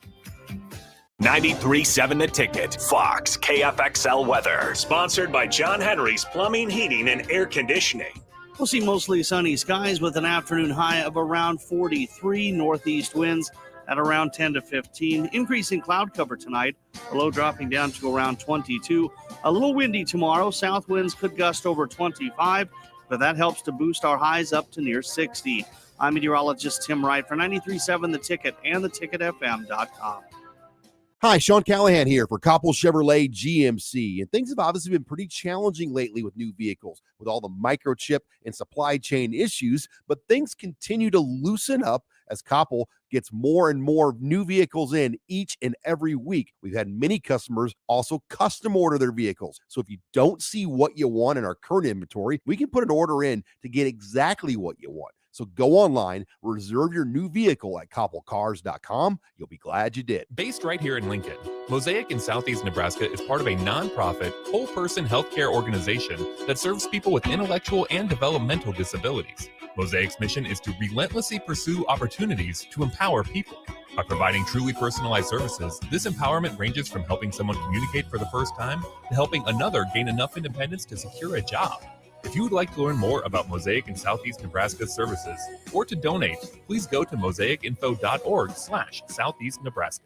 93.7 The Ticket, Fox, KFXL weather. Sponsored by John Henry's Plumbing, Heating, and Air Conditioning. We'll see mostly sunny skies with an afternoon high of around 43, northeast winds at around 10 to 15. Increasing cloud cover tonight, a low dropping down to around 22. A little windy tomorrow. South winds could gust over 25, but that helps to boost our highs up to near 60. I'm meteorologist Tim Wright for 93.7 The Ticket and theticketfm.com. Hi, Sean Callahan here for Koppel Chevrolet GMC. And things have obviously been pretty challenging lately with new vehicles, with all the microchip and supply chain issues, but things continue to loosen up as Koppel gets more and more new vehicles in each and every week. We've had many customers also custom order their vehicles. So if you don't see what you want in our current inventory, we can put an order in to get exactly what you want. So go online, reserve your new vehicle at koppelcars.com. You'll be glad you did. Based right here in Lincoln, Mosaic in Southeast Nebraska is part of a nonprofit, whole-person healthcare organization that serves people with intellectual and developmental disabilities. Mosaic's mission is to relentlessly pursue opportunities to empower people. By providing truly personalized services, this empowerment ranges from helping someone communicate for the first time to helping another gain enough independence to secure a job. If you would like to learn more about Mosaic in Southeast Nebraska's services or to donate, please go to mosaicinfo.org/Southeast Nebraska.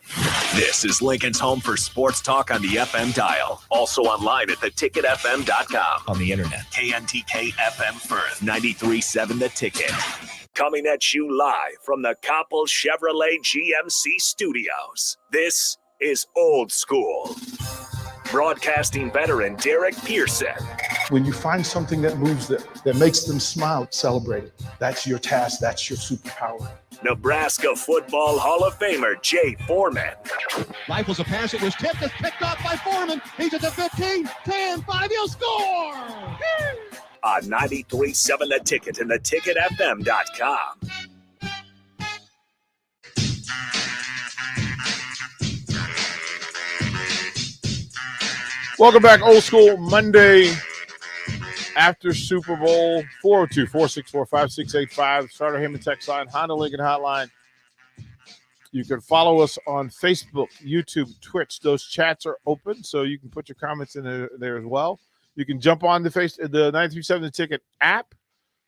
This is Lincoln's home for sports talk on the FM dial. Also online at theticketfm.com. On the internet. KNTK FM Firth, 93.7 The Ticket. Coming at you live from the Koppel Chevrolet GMC studios. This is Old School. Broadcasting veteran Derek Pearson. When you find something that moves them, that makes them smile, celebrate it. That's your task. That's your superpower. Nebraska Football Hall of Famer Jay Foreman. Life was a pass. It was tipped. It's picked off by Foreman. He's at the 15, 10, 5. He'll score. On 93.7 The Ticket and theticketfm.com. Welcome back, Old School Monday after Super Bowl. 402-464-5685. Starter Heyman text line, Honda Lincoln hotline. You can follow us on Facebook, YouTube, Twitch. Those chats are open, so you can put your comments in there as well. You can jump on the 937 The Ticket app.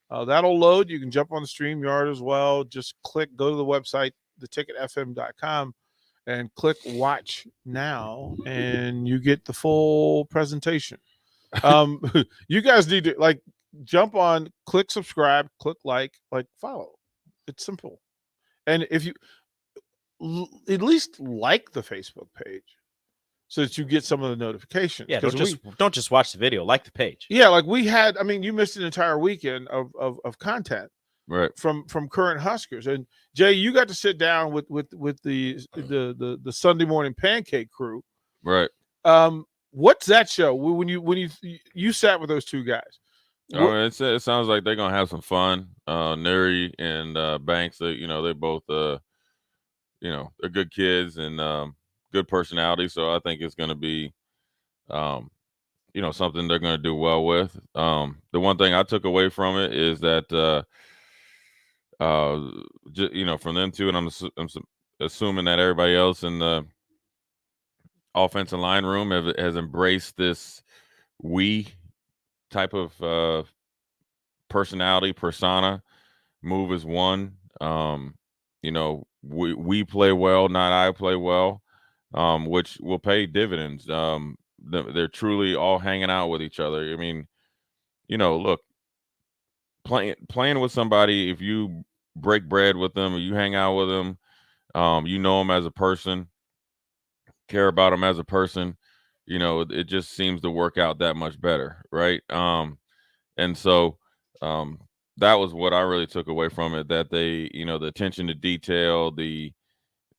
That'll load. You can jump on the StreamYard as well. Just go to the website, theticketfm.com. and click watch now, and you get the full presentation. You guys need to jump on, click subscribe, click like follow. It's simple. And if you at least like the Facebook page so that you get some of the notifications. Yeah, don't just watch the video, like the page. Yeah, you missed an entire weekend of content. Right. From current Huskers. And Jay, you got to sit down with the Sunday morning pancake crew. Right. What's that show? When you sat with those two guys. It sounds like they're gonna have some fun. Neri and Banks, they both they're good kids and good personality. So I think it's gonna be something they're gonna do well with. The one thing I took away from it is that from them two, and I'm assuming that everybody else in the offensive line room has embraced this we type of personality persona. Move as one. We play well, not I play well, which will pay dividends. They're truly all hanging out with each other. I mean, look, playing with somebody, if you break bread with them or you hang out with them, you know them as a person, care about them as a person, it just seems to work out that much better, right? And so that was what I really took away from it, that they, the attention to detail, the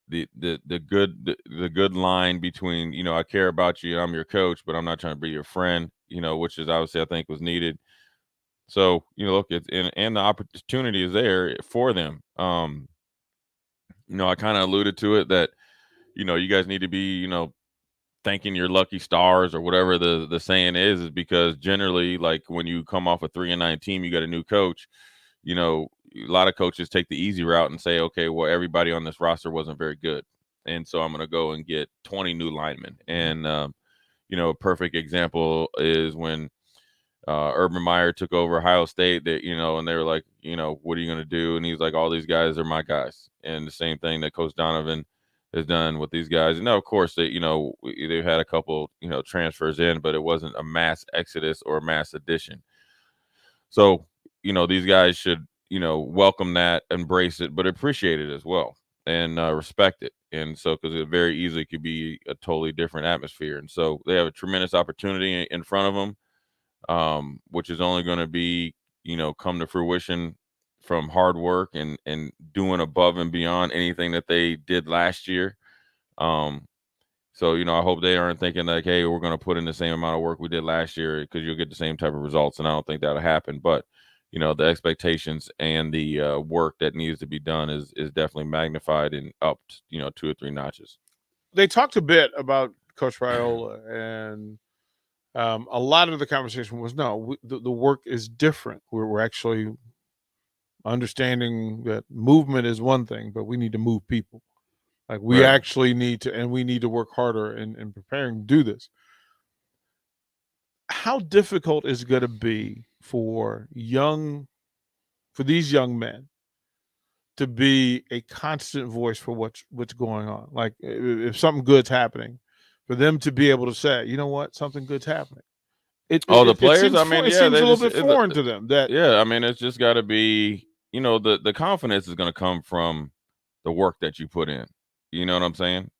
good line between, I care about you, I'm your coach, but I'm not trying to be your friend, which is obviously I think was needed. So, look, and the opportunity is there for them. I kind of alluded to it that, you guys need to be, thanking your lucky stars or whatever the saying is because generally, like when you come off a 3-9 team, you got a new coach, a lot of coaches take the easy route and say, okay, well, everybody on this roster wasn't very good. And so I'm going to go and get 20 new linemen. And, a perfect example is when Urban Meyer took over Ohio State, that, and they were like, what are you going to do? And he's like, all these guys are my guys. And the same thing that Coach Donovan has done with these guys. And now, of course, they've had a couple, transfers in, but it wasn't a mass exodus or a mass addition. So, these guys should, welcome that, embrace it, but appreciate it as well, and respect it. And so, because it very easily could be a totally different atmosphere. And so they have a tremendous opportunity in front of them, which is only going to be, come to fruition from hard work and doing above and beyond anything that they did last year. So, I hope they aren't thinking like, hey, we're going to put in the same amount of work we did last year, because you'll get the same type of results. And I don't think that'll happen. But, the expectations and the work that needs to be done is definitely magnified and upped, 2 or 3 notches. They talked a bit about Coach Raiola, and a lot of the conversation was, the work is different. We're actually understanding that movement is one thing, but we need to move people. Like we actually need to, and we need to work harder in preparing to do this. How difficult is it going to be for these young men to be a constant voice for what's going on? Like if something good's happening, for them to be able to say, you know what, something good's happening. The players, it seems a little bit foreign to them. It's just got to be, the confidence is going to come from the work that you put in. You know what I'm saying?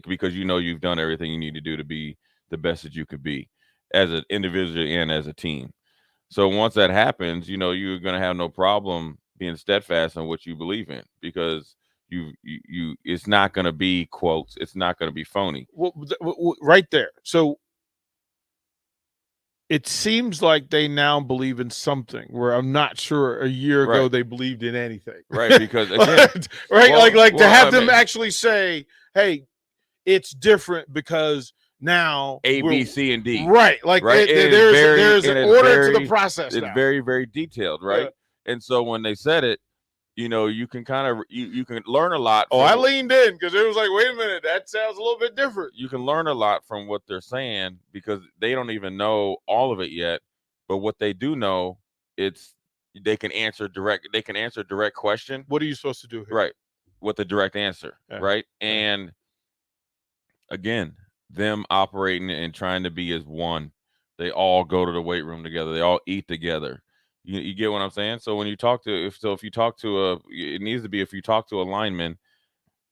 Because you've done everything you need to do to be the best that you could be as an individual and as a team. So once that happens, you're going to have no problem being steadfast on what you believe in, because you it's not going to be quotes. It's not going to be phony. Well, right there. So it seems like they now believe in something where I'm not sure a year ago they believed in anything. Right, because again, to have them actually say, hey, it's different because now A, B, C, and D. Right. Like there's an order to the process. It's very, very detailed, right? Yeah. And so when they said it, you can kind of you can learn a lot. I leaned in because it was like, wait a minute, that sounds a little bit different. You can learn a lot from what they're saying, because they don't even know all of it yet. But what they do know, they can answer direct question. What are you supposed to do here? Right. With a direct answer. Yeah. Right. And again, them operating and trying to be as one. They all go to the weight room together. They all eat together. You get what I'm saying? So when you talk to, if you talk to if you talk to a lineman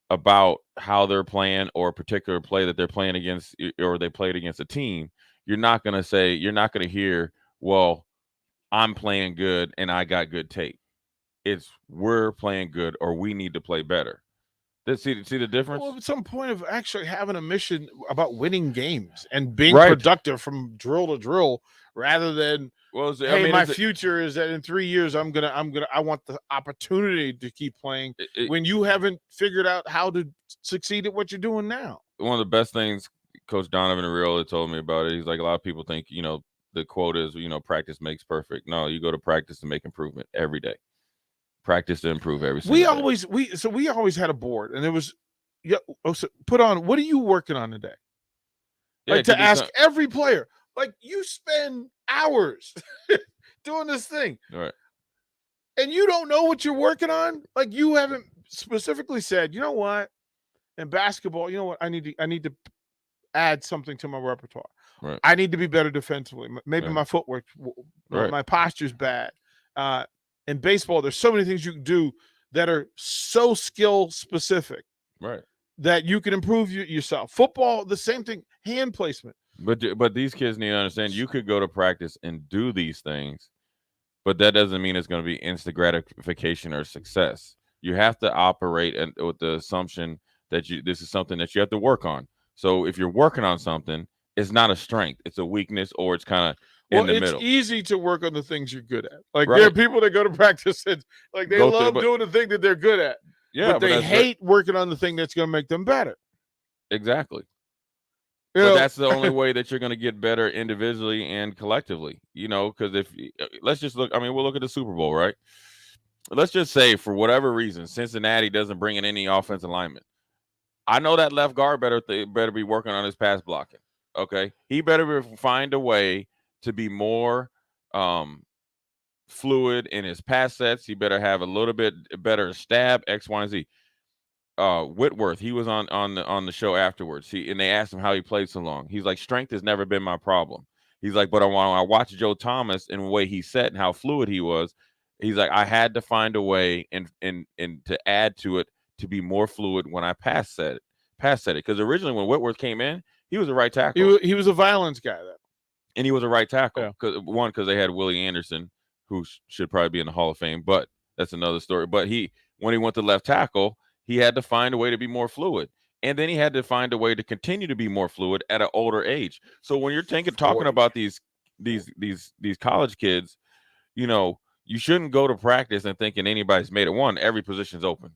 about how they're playing or a particular play that they're playing against, or they played against a team, you're not going to hear, well, I'm playing good and I got good tape. It's we're playing good or we need to play better. See the difference? Well, at some point of actually having a mission about winning games and being productive from drill to drill, rather than, my future is that in 3 years I want the opportunity to keep playing when you haven't figured out how to succeed at what you're doing now. One of the best things Coach Donovan Raiola told me about it, he's like, a lot of people think, the quote is, practice makes perfect. No, you go to practice to make improvement every day. Practice to improve every single day. We always had a board, and it was put on, what are you working on today? Like to ask every player, like you spend hours doing this thing. Right. And you don't know what you're working on? Like you haven't specifically said, you know what? In basketball, you know what? I need to add something to my repertoire. Right. I need to be better defensively. Maybe my footwork, my posture's bad. In baseball, there's so many things you can do that are so skill specific, right, that you can improve yourself. Football, the same thing, hand placement. But these kids need to understand, you could go to practice and do these things, but that doesn't mean it's going to be instant gratification or success. You have to operate with the assumption that this is something that you have to work on. So if you're working on something, it's not a strength, it's a weakness, or it's kind of in the middle. It's easy to work on the things you're good at. Like there are people that go to practice and like they love doing the thing that they're good at. Yeah, but they hate working on the thing that's going to make them better. Exactly. But that's the only way that you're going to get better individually and collectively. Because if let's just look, we'll look at the Super Bowl, right? Let's just say for whatever reason, Cincinnati doesn't bring in any offensive linemen. I know that left guard better be working on his pass blocking. Okay, he better find a way to be more fluid in his pass sets. He better have a little bit better stab, X, Y, and Z. Whitworth, he was on the show afterwards. And they asked him how he played so long. He's like, strength has never been my problem. He's like, but when I watched Joe Thomas and the way he set and how fluid he was, he's like, I had to find a way and to add to it to be more fluid when I pass set it. Because originally when Whitworth came in, he was a right tackle. He was a violence guy then. And he was a right tackle. Because they had Willie Anderson, who should probably be in the Hall of Fame, but that's another story. But when he went to left tackle, he had to find a way to be more fluid. And then he had to find a way to continue to be more fluid at an older age. So when you're talking about these college kids, you know, you shouldn't go to practice and thinking anybody's made it. One, every position's open,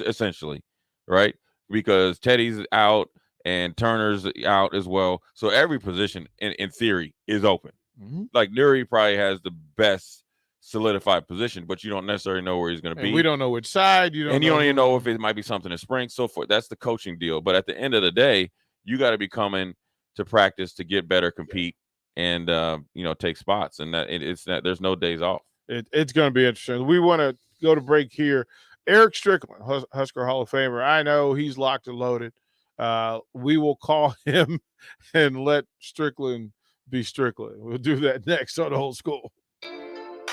essentially, right? Because Teddy's out and Turner's out as well. So every position, in theory, is open. Mm-hmm. Like Nuri probably has the best solidified position, but you don't necessarily know where he's going to be. We don't know which side. You don't even know if it might be something in spring, so forth. That's the coaching deal. But at the end of the day, you got to be coming to practice to get better, compete, and take spots. And there's no days off. It's going to be interesting. We want to go to break here. Eric Strickland, Husker Hall of Famer. I know he's locked and loaded. We will call him and let Strickland be Strickland. We'll do that next on Old School.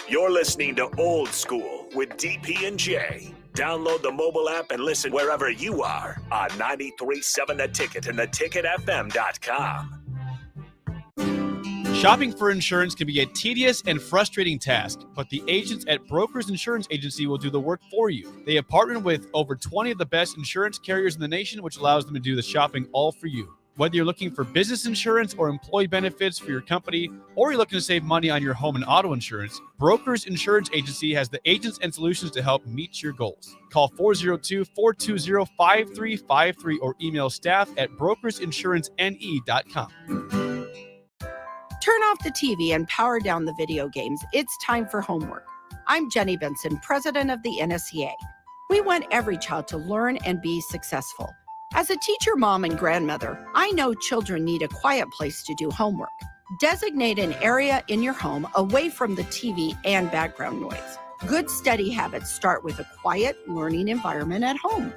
You're listening to Old School with DP and J. Download the mobile app and listen wherever you are on 93.7 The Ticket and theticketfm.com. Shopping for insurance can be a tedious and frustrating task, but the agents at Brokers Insurance Agency will do the work for you. They have partnered with over 20 of the best insurance carriers in the nation, which allows them to do the shopping all for you. Whether you're looking for business insurance or employee benefits for your company, or you're looking to save money on your home and auto insurance, Brokers Insurance Agency has the agents and solutions to help meet your goals. Call 402-420-5353 or email staff at brokersinsurancenE.com. Turn off the TV and power down the video games. It's time for homework. I'm Jenny Benson, president of the NSCA. We want every child to learn and be successful. As a teacher, mom, and grandmother, I know children need a quiet place to do homework. Designate an area in your home away from the TV and background noise. Good study habits start with a quiet learning environment at home.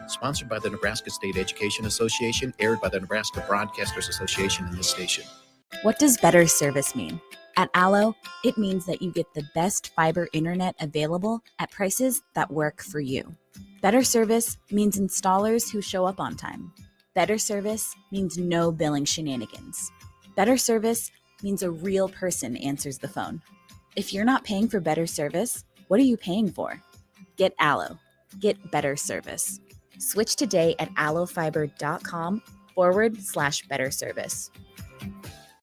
Sponsored by the Nebraska State Education Association, aired by the Nebraska Broadcasters Association in this station. What does better service mean? At Allo, it means that you get the best fiber internet available at prices that work for you. Better service means installers who show up on time. Better service means no billing shenanigans. Better service means a real person answers the phone. If you're not paying for better service, what are you paying for? Get Allo. Get better service. Switch today at allofiber.com/better service.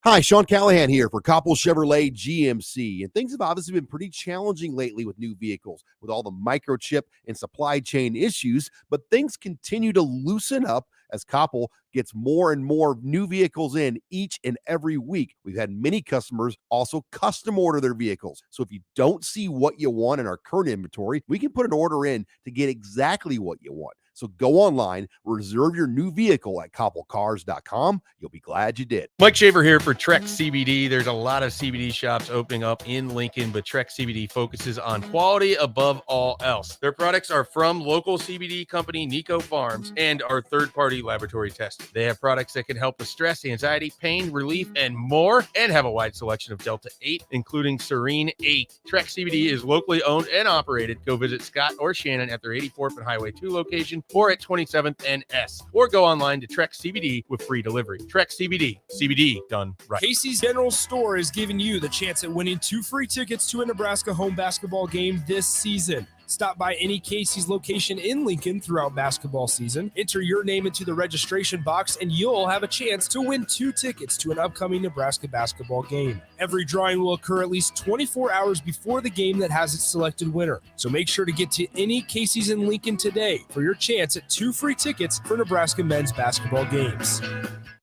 Hi, Sean Callahan here for Koppel Chevrolet GMC. And things have obviously been pretty challenging lately with new vehicles, with all the microchip and supply chain issues, but things continue to loosen up as Koppel gets more and more new vehicles in each and every week. We've had many customers also custom order their vehicles. So if you don't see what you want in our current inventory, we can put an order in to get exactly what you want. So go online, reserve your new vehicle at koppelcars.com. You'll be glad you did. Mike Shaver here for Trek CBD. There's a lot of CBD shops opening up in Lincoln, but Trek CBD focuses on quality above all else. Their products are from local CBD company Nico Farms and are third-party laboratory tested. They have products that can help with stress, anxiety, pain, relief, and more, and have a wide selection of Delta 8, including Serene 8. Trek CBD is locally owned and operated. Go visit Scott or Shannon at their 84th and Highway 2 location, or at 27th and S, or go online to Trek CBD with free delivery. Trek CBD, CBD done right. Casey's General Store is giving you the chance at winning 2 free tickets to a Nebraska home basketball game this season. Stop by any Casey's location in Lincoln throughout basketball season, enter your name into the registration box, and you'll have a chance to win 2 tickets to an upcoming Nebraska basketball game. Every drawing will occur at least 24 hours before the game that has its selected winner. So make sure to get to any Casey's in Lincoln today for your chance at 2 free tickets for Nebraska men's basketball games.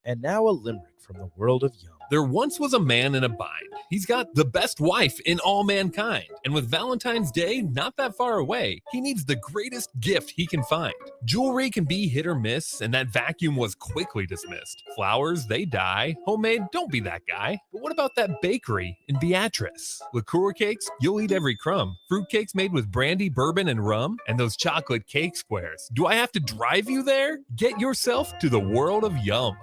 And now a limerick from the world of Yum. There once was a man in a bind. He's got the best wife in all mankind. And with Valentine's Day not that far away, he needs the greatest gift he can find. Jewelry can be hit or miss, and that vacuum was quickly dismissed. Flowers, they die. Homemade, don't be that guy. But what about that bakery in Beatrice? Liqueur cakes, you'll eat every crumb. Fruit cakes made with brandy, bourbon, and rum. And those chocolate cake squares. Do I have to drive you there? Get yourself to the world of yum.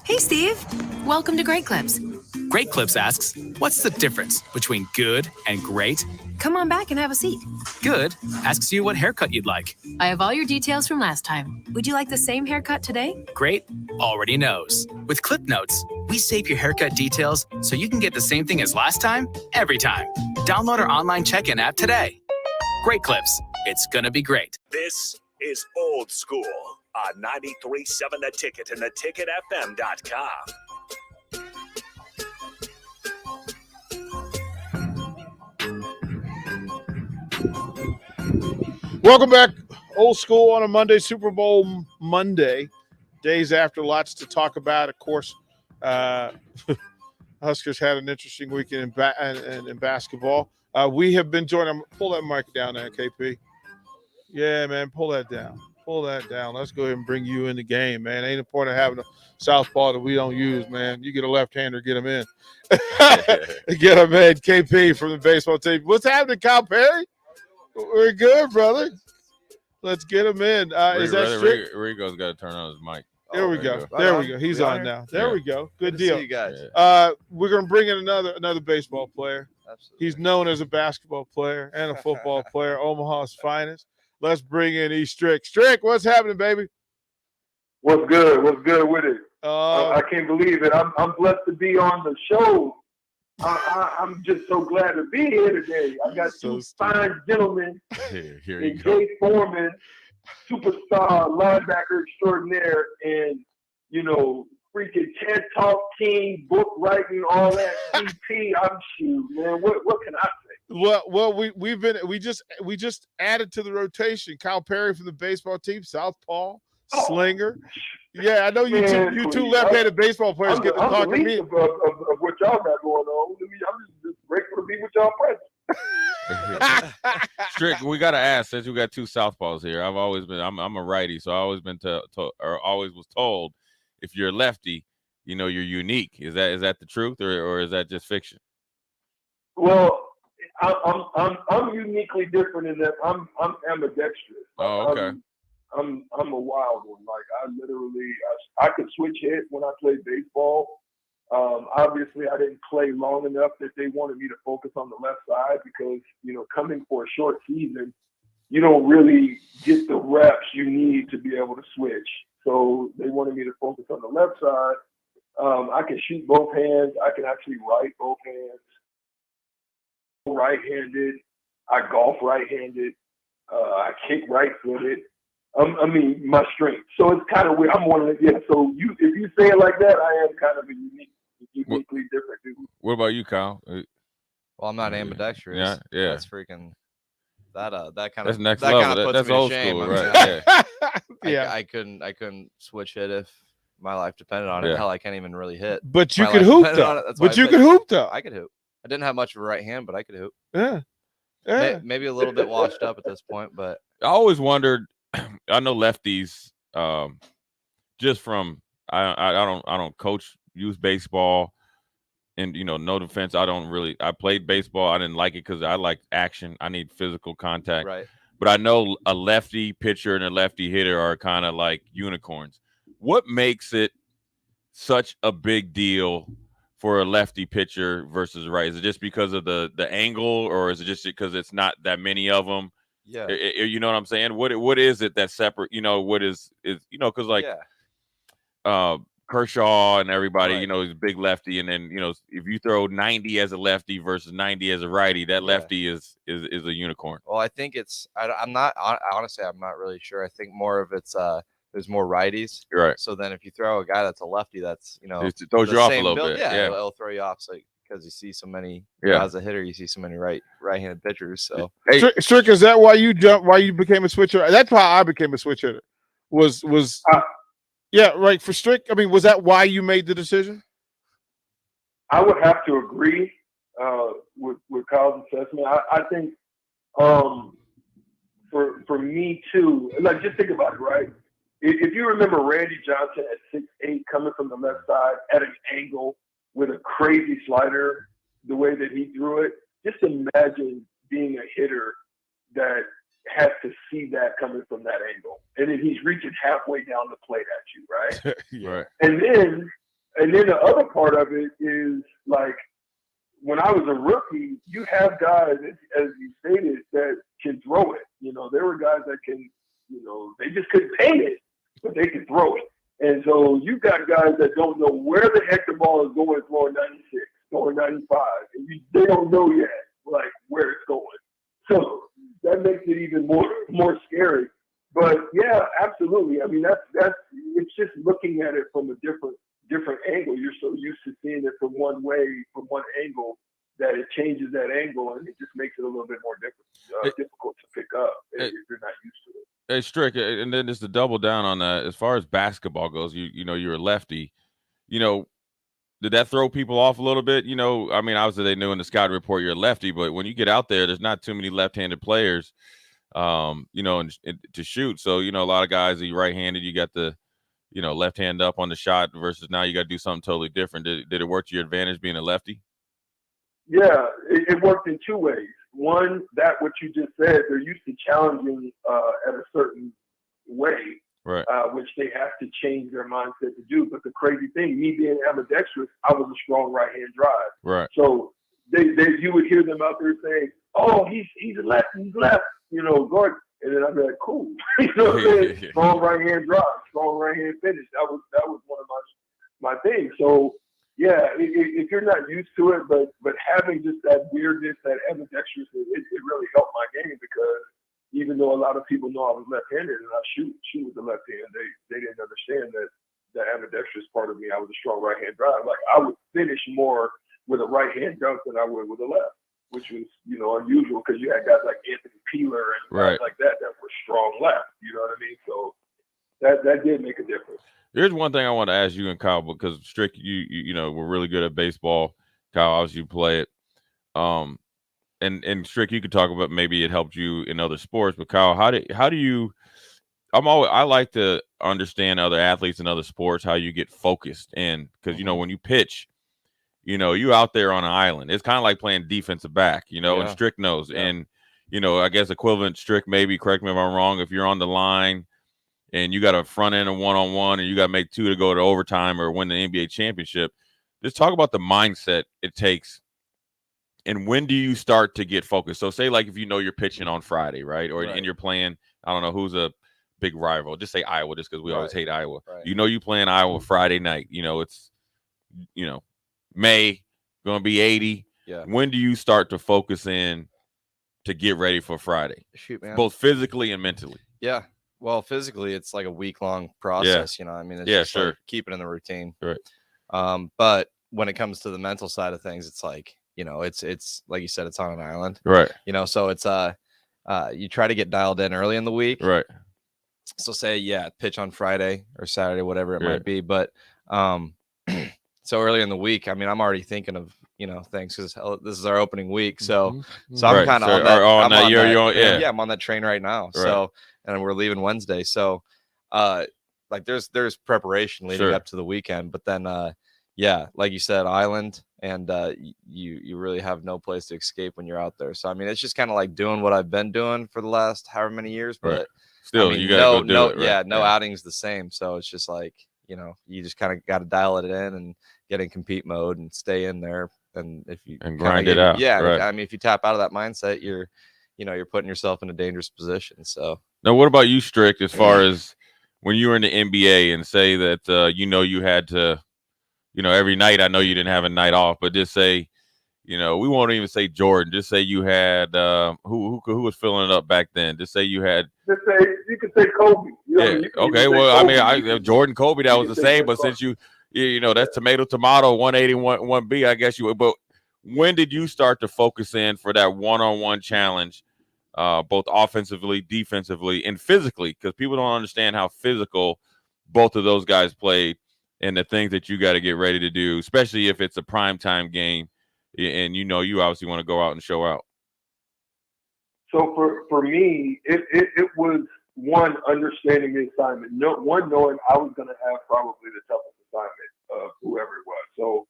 Hey, Steve. Welcome to Great Clips. Great Clips asks, what's the difference between good and great? Come on back and have a seat. Good asks you what haircut you'd like. I have all your details from last time. Would you like the same haircut today? Great already knows. With Clip Notes, we save your haircut details so you can get the same thing as last time, every time. Download our online check-in app today. Great Clips. It's gonna be great. This is Old School on 93.7 The Ticket and theticketfm.com. Welcome back, Old School on a Monday, Super Bowl Monday. Days after, lots to talk about. Of course, Huskers had an interesting weekend in basketball. We have been joined. Pull that mic down there, KP. Yeah, man, pull that down. Pull that down. Let's go ahead and bring you in the game, man. Ain't a point of having a southpaw that we don't use, man. You get a left-hander, get him in. Get him in. KP from the baseball team. What's happening, Kyle Perry? We're good, brother. Let's get him in. Is that strict? Rigo's got to turn on his mic. There we go. There we go. He's on now. There we go. Good deal. See you guys. We're gonna bring in another baseball player. Absolutely. He's known as a basketball player and a football player, Omaha's finest. Let's bring in E. Strick. Strick, what's happening, baby? What's good? What's good with it? I can't believe it. I'm blessed to be on the show. I'm just so glad to be here today. I got two fine gentlemen in Jay Foreman, superstar linebacker extraordinaire, and freaking TED Talk king, book writing, all that. CP, I'm shoot, man. What can I say? Well, we just added to the rotation. Kyle Perry from the baseball team, southpaw, slinger. Yeah, I know you two left-handed baseball players get to talk to me. Of what y'all got going on. I'm just grateful to be with y'all present. Strick, we got to ask, since we got two southpaws here. I'm a righty, so I always been always was told, if you're a lefty, you're unique. Is that the truth, or is that just fiction? Well, I'm uniquely different in that I'm ambidextrous. Oh, okay. I'm a wild one. Like I could switch heads when I played baseball. Obviously, I didn't play long enough that they wanted me to focus on the left side because coming for a short season, you don't really get the reps you need to be able to switch. So they wanted me to focus on the left side. I can shoot both hands. I can actually write both hands. Right-handed. I golf right-handed. I kick right-footed. My strength. So it's kind of weird. I'm one of the, so if you say it like that, I am kind of a uniquely different dude. What about you, Kyle? Well, I'm not ambidextrous. Yeah. That's freaking that kind that's of next that level. kind of That's puts me to old shame. school, right? Yeah. I couldn't switch it if my life depended on it. Yeah. Hell, I can't even really hit. But you could hoop though. I could hoop. I didn't have much of a right hand, but I could hoop. Yeah. Maybe a little bit washed up at this point, but I always wondered. I know lefties. Just from I don't coach youth baseball, and no defense. I played baseball. I didn't like it because I like action. I need physical contact. Right. But I know a lefty pitcher and a lefty hitter are kind of like unicorns. What makes it such a big deal for a lefty pitcher versus right? Is it just because of the angle, or is it just because it's not that many of them? Yeah. You know what I'm saying? What is it that separate? What is because like Kershaw and everybody, is a big lefty, and then if you throw 90 as a lefty versus 90 as a righty, that lefty is a unicorn. Well, I think I'm not really sure. I think more of it's there's more righties, right? So then if you throw a guy that's a lefty, that's it throws you off a little bit. Yeah, it'll throw you off. So because you see so many as a hitter, you see so many right-handed pitchers. So Strick, is that why you became a switcher? That's how I became a switch hitter. Was right for Strick? I mean, was that why you made the decision? I would have to agree with Kyle's assessment. I think for me too, like just think about it, right? If you remember Randy Johnson at 6'8", coming from the left side at an angle with a crazy slider, the way that he threw it, just imagine being a hitter that has to see that coming from that angle, and then he's reaching halfway down the plate at you, right? Right. And then the other part of it is like when I was a rookie, you have guys, as you stated, that can throw it. You know, there were guys that can, you know, they just couldn't paint it, but they can throw it. And so you got guys that don't know where the heck the ball is going, throwing 96, throwing 95, and they don't know yet, like, where it's going. So that makes it even more scary. But yeah, absolutely. I mean, that's it's just looking at it from a different angle. You're so used to seeing it from one way, from one angle, that it changes that angle, and it just makes it a little bit more difficult to pick up if you're not used to it. Hey, Strick, and then just to double down on that, as far as basketball goes, you know, you're a lefty. You know, did that throw people off a little bit? You know, I mean, obviously they knew in the scouting report you're a lefty, but when you get out there, there's not too many left-handed players, you know, and to shoot. So, you know, a lot of guys are right-handed. You got the, you know, left hand up on the shot versus now you got to do something totally different. Did it work to your advantage being a lefty? Yeah, it worked in two ways. One, that what you just said, they're used to challenging at a certain way, right? Which they have to change their mindset to do. But the crazy thing, me being ambidextrous, I was a strong right-hand drive. Right. So you would hear them out there saying, "Oh, he's a left, he's left," you know, guard. And then I'd be like, "Cool," you know what I'm saying? Strong right-hand drive, strong right-hand finish. That was one of my things. So. Yeah, if you're not used to it, but having just that weirdness, that ambidextrous, it really helped my game because even though a lot of people know I was left-handed and I shoot with the left hand, they didn't understand that the ambidextrous part of me, I was a strong right-hand drive. Like I would finish more with a right-hand dunk than I would with a left, which was, you know, unusual because you had guys like Anthony Peeler and guys like that were strong left. You know what I mean? So that did make a difference. Here's one thing I want to ask you and Kyle, because Strick, you know, we're really good at baseball. Kyle, obviously you play it. And Strick, you could talk about maybe it helped you in other sports, but Kyle, how do you? I like to understand other athletes in other sports, how you get focused, and because you know when you pitch, you know you out there on an island. It's kind of like playing defensive back, you know, and Strick knows, and you know I guess equivalent Strick maybe. Correct me if I'm wrong. If you're on the line. And you got a front end of one-on-one, and you got to make two to go to overtime or win the NBA championship. Just talk about the mindset it takes, and when do you start to get focused? So say like if you know you're pitching on Friday, right? Or and you're playing, I don't know who's a big rival. Just say Iowa, just because we always hate Iowa. Right. You know you playing Iowa Friday night. You know it's, you know, May, going to be 80. Yeah. When do you start to focus in to get ready for Friday? Shoot, man. Both physically and mentally. Yeah. Well, physically, it's like a week-long process, you know. I mean, it's just like keep it in the routine. Right. But when it comes to the mental side of things, it's like, you know, it's like you said, it's on an island. Right. You know, so it's you try to get dialed in early in the week. Right. So say, pitch on Friday or Saturday, whatever it might be. But so early in the week, I mean, I'm already thinking of, you know, things because this is our opening week. So I'm kind of on that. I'm on that train right now. Right. So. And we're leaving Wednesday. So like there's preparation leading up to the weekend. But then like you said, island, and you really have no place to escape when you're out there. So I mean it's just kind of like doing what I've been doing for the last however many years. But still I mean, you gotta go do it. No outing's the same. So it's just like, you know, you just kind of gotta dial it in and get in compete mode and stay in there. And if you grind it out. Yeah. Right. I mean if you tap out of that mindset, you're putting yourself in a dangerous position. So now, what about you, Strick, as far as when you were in the NBA and say that, you know, you had to, you know, every night, I know you didn't have a night off, but just say, you know, we won't even say Jordan. Just say you had, who was filling it up back then? Just say you had. Just say, you could say Kobe. You know, Okay. Well, Kobe. I mean, Jordan, Kobe, that was the same, but since you know, that's tomato, 180, 1B, I guess you would. But when did you start to focus in for that one-on-one challenge? Both offensively, defensively, and physically, because people don't understand how physical both of those guys played and the things that you got to get ready to do, especially if it's a primetime game and you obviously want to go out and show out? So for me, it was one, understanding the assignment. One, knowing I was going to have probably the toughest assignment of whoever it was. So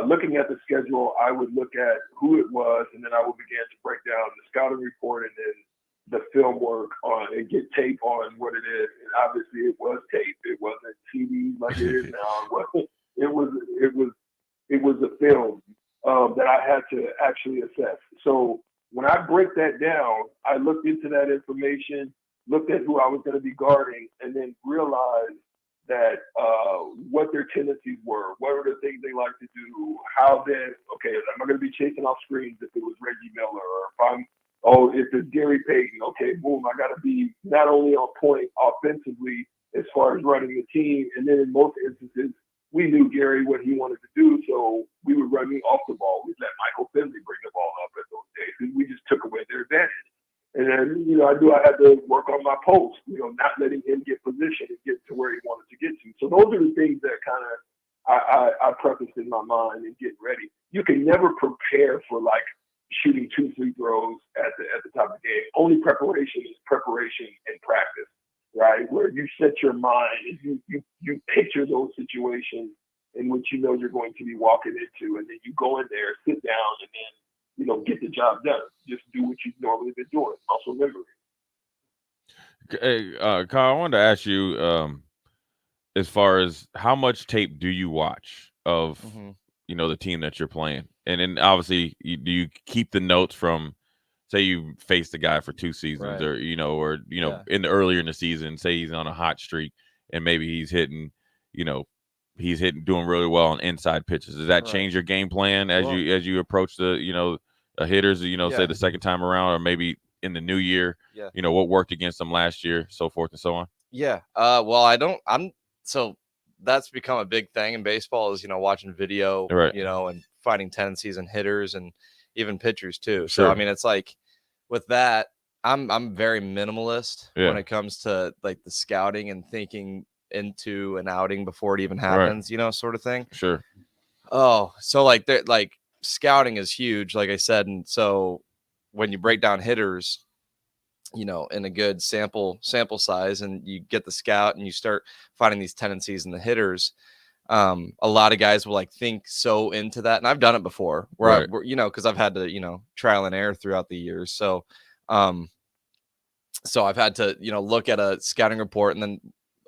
looking at the schedule, I would look at who it was, and then I would begin to break down the scouting report and then the film work on and get tape on what it is. And obviously, it was tape. It wasn't TV like it is now. It was a film that I had to actually assess. So when I break that down, I looked into that information, looked at who I was going to be guarding, and then realized that what their tendencies were, what are the things they like to do, how then, okay, am I going to be chasing off screens if it was Reggie Miller, or if it's Gary Payton, okay, boom, I got to be not only on point offensively as far as running the team, and then in most instances, we knew Gary what he wanted to do, so we would run me off the ball. We'd let Michael Finley bring the ball up at those days, and we just took away their advantage. And then, I had to work on my post, not letting him get position and get to where he wanted to get to. So those are the things that kind of I prefaced in my mind and getting ready. You can never prepare for like shooting 2 free throws at the top of the game. Only preparation is preparation and practice, right? Where you set your mind and you picture those situations in which you're going to be walking into, and then you go in there, sit down, and then get the job done. Just do what you've normally been doing. Muscle memory. Hey, Kyle, I wanted to ask you, as far as how much tape do you watch of, the team that you're playing? And then obviously, do you keep the notes from, say you faced the guy for 2 seasons, Right. or, in the earlier in the season, say he's on a hot streak and maybe he's hitting, doing really well on inside pitches. Does that change your game plan as you approach the, hitters, say the second time around, or maybe in the new year, what worked against them last year, so forth and so on? Yeah. So that's become a big thing in baseball is, watching video, Right. And finding tendencies in hitters and even pitchers too. Sure. So, I mean, it's like with that, I'm very minimalist when it comes to like the scouting and thinking into an outing before it even happens, sort of thing. Sure. Oh, so like scouting is huge, like I said. And so when you break down hitters, in a good sample size, and you get the scout and you start finding these tendencies in the hitters, a lot of guys will like think so into that. And I've done it before where, cause I've had to, trial and error throughout the years. So, so I've had to, look at a scouting report, and then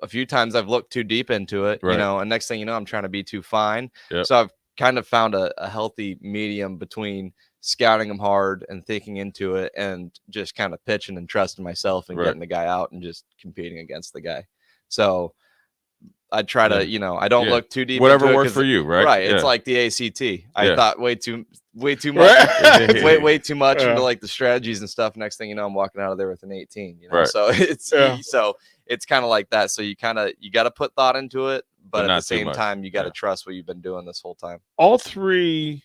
a few times I've looked too deep into it, and next thing you know, I'm trying to be too fine. Yep. So I've kind of found a healthy medium between scouting them hard and thinking into it, and just kind of pitching and trusting myself and getting the guy out and just competing against the guy. So I try to, I don't look too deep. Whatever into it works for you, right? Right. Yeah. It's like the ACT. I Yeah. thought way too much, way too much into like the strategies and stuff. Next thing you know, I'm walking out of there with an 18. Right. So it's kind of like that. So you got to put thought into it, but at not the too same much. time, you got to trust what you've been doing this whole time. All three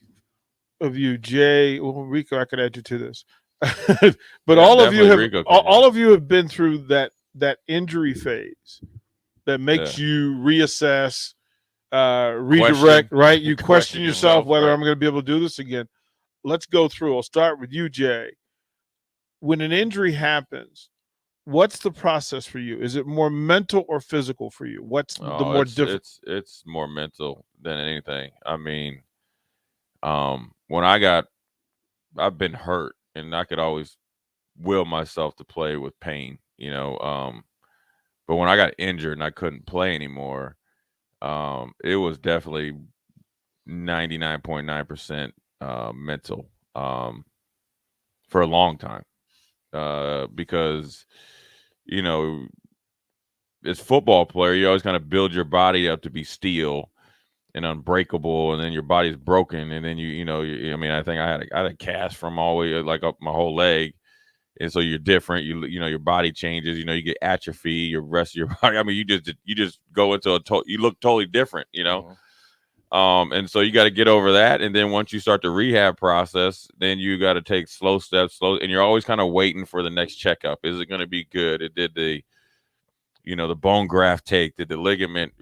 of you, Jay, Rico, I could add you to this, but all of you have Rico can, all of you have been through that injury phase that makes you reassess, redirect, right? You question yourself whether I'm going to be able to do this again. Let's go through. I'll start with you, Jay. When an injury happens, what's the process for you? Is it more mental or physical for you? What's the more different? It's more mental than anything. I mean, when I've been hurt, and I could always will myself to play with pain, but when I got injured and I couldn't play anymore, it was definitely 99.9% mental for a long time, because as football player, you always kind of build your body up to be steel and unbreakable, and then your body's broken, and then I think I had a cast from all the way like up my whole leg, and so you're different. Your body changes. You get atrophy. Your rest of your body. I mean, you just go into you look totally different. And so you got to get over that, and then once you start the rehab process, then you got to take slow steps, and you're always kind of waiting for the next checkup. Is it going to be good? It did the bone graft take? Did the ligament,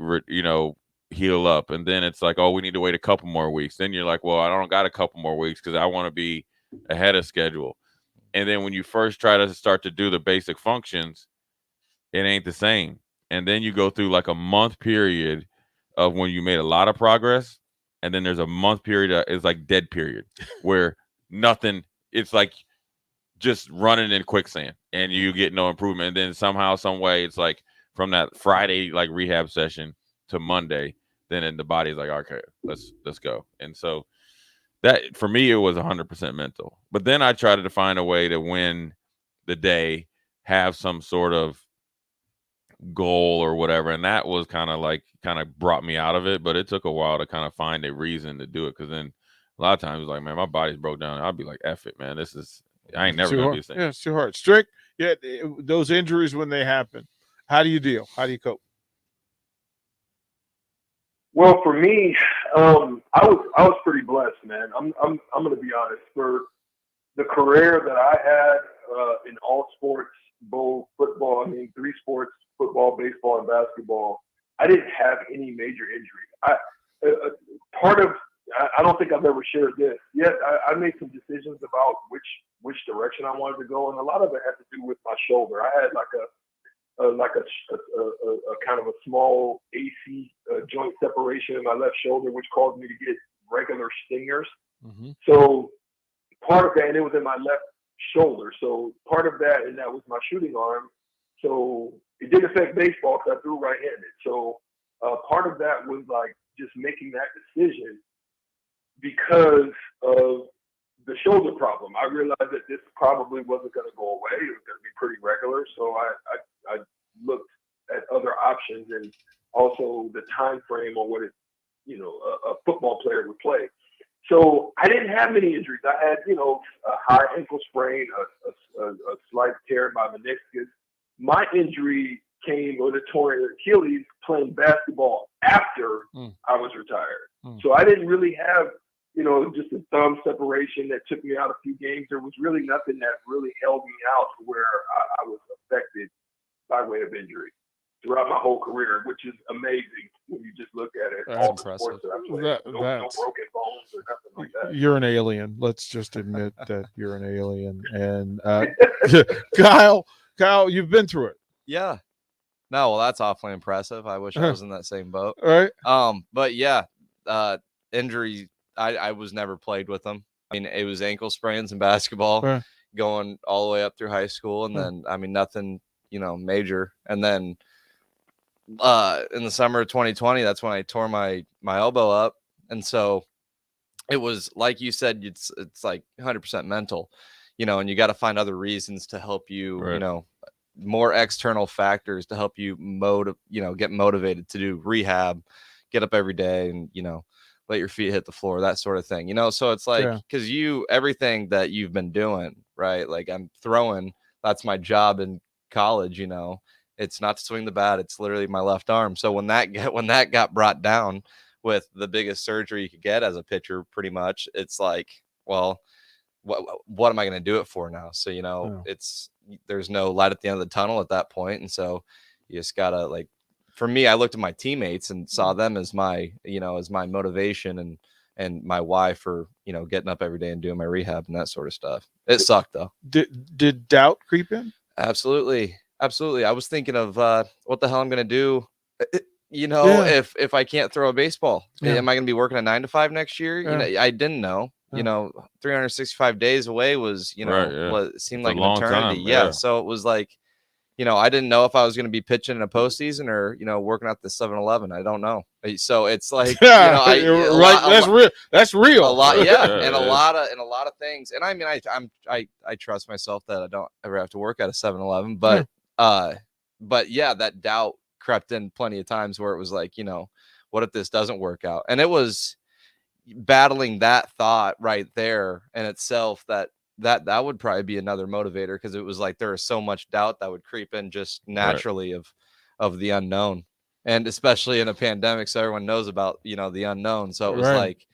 heal up, and then it's like, oh, we need to wait a couple more weeks. Then you're like, well, I don't got a couple more weeks because I want to be ahead of schedule. And then when you first try to start to do the basic functions, it ain't the same. And then you go through like a month period of when you made a lot of progress, and then there's a month period that is like dead period where nothing, it's like just running in quicksand and you get no improvement. And then somehow, some way, it's like from that Friday like rehab session to Monday, then the body's like, okay, let's go. And so that for me, it was 100% mental. But then I tried to find a way to win the day, have some sort of goal or whatever, and that was kind of brought me out of it. But it took a while to kind of find a reason to do it, because then a lot of times it's like, man, my body's broke down. I'll be like, F it, man, I ain't never gonna be the same. Yeah, it's too hard. Strick, yeah, those injuries when they happen, how do you deal? How do you cope? Well, for me, I was pretty blessed, man. I'm going to be honest. For the career that I had in all sports, both football, three sports, football, baseball, and basketball, I didn't have any major injuries. I don't think I've ever shared this. Yes, I made some decisions about which direction I wanted to go, and a lot of it had to do with my shoulder. I had like a kind of a small AC joint separation in my left shoulder, which caused me to get regular stingers. Mm-hmm. So part of that, and it was in my left shoulder. So part of that, and that was my shooting arm. So it didn't affect baseball because I threw right-handed. So part of that was like just making that decision because of the shoulder problem. I realized that this probably wasn't going to go away. It was going to be pretty regular. So I looked at other options and also the time frame on what a football player would play. So I didn't have many injuries. I had, a high ankle sprain, a slight tear in my meniscus. My injury came with a torn Achilles playing basketball after I was retired. So I didn't really have, just a thumb separation that took me out a few games. There was really nothing that really held me out to where I was affected by way of injury throughout my whole career, which is amazing when you just look at it. That's all the sports that I played, no broken bones or nothing like that. You're an alien. Let's just admit that you're an alien. And Kyle, you've been through it. Yeah. No, well, that's awfully impressive. I wish I was in that same boat. All right. But yeah, injury. I was never played with them. It was ankle sprains in basketball, going all the way up through high school, and then nothing, major. And then in the summer of 2020, that's when I tore my elbow up, and so it was like you said, it's like 100% mental, and you got to find other reasons to help you, more external factors to help you get motivated to do rehab, get up every day, and let your feet hit the floor, that sort of thing, so it's like, because everything that you've been doing, right? Like I'm throwing, that's my job in college, it's not to swing the bat, it's literally my left arm. So when that got brought down with the biggest surgery you could get as a pitcher, pretty much, it's like, well, what am I going to do it for now? So, there's no light at the end of the tunnel at that point. And so you just gotta, for me, I looked at my teammates and saw them as my, as my motivation and my why for, getting up every day and doing my rehab and that sort of stuff. It sucked though. Did doubt creep in? Absolutely. I was thinking of what the hell I'm going to do, if I can't throw a baseball. Am I going to be working a 9 to 5 next year? I didn't know. 365 days away was, it seemed like an eternity. Yeah. So it was like, I didn't know if I was going to be pitching in a postseason or, working at the 7-Eleven. I don't know. So it's like, that's real. A lot. Yeah. And a lot of things. And I trust myself that I don't ever have to work at a 7-Eleven, but yeah, that doubt crept in plenty of times where it was like, what if this doesn't work out? And it was battling that thought right there in itself that would probably be another motivator, because it was like there was so much doubt that would creep in just naturally of the unknown, and especially in a pandemic, so everyone knows about the unknown. So it was like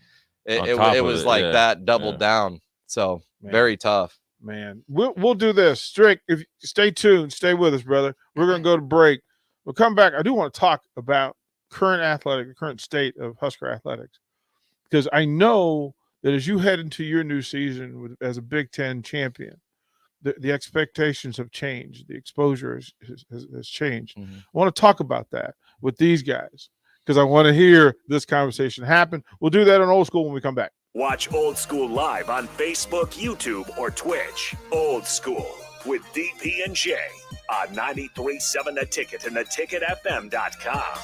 it was like that doubled down. So very tough. Man, we'll do this. Strick, if stay tuned, stay with us, brother. We're gonna go to break. We'll come back. I do want to talk about current state of Husker athletics, because I know that as you head into your new season as a Big Ten champion, the expectations have changed. The exposure has changed. I want to talk about that with these guys because I want to hear this conversation happen. We'll do that on Old School when we come back. Watch Old School live on Facebook, YouTube, or Twitch. Old School with DP and J on 93.7 The Ticket and theticketfm.com.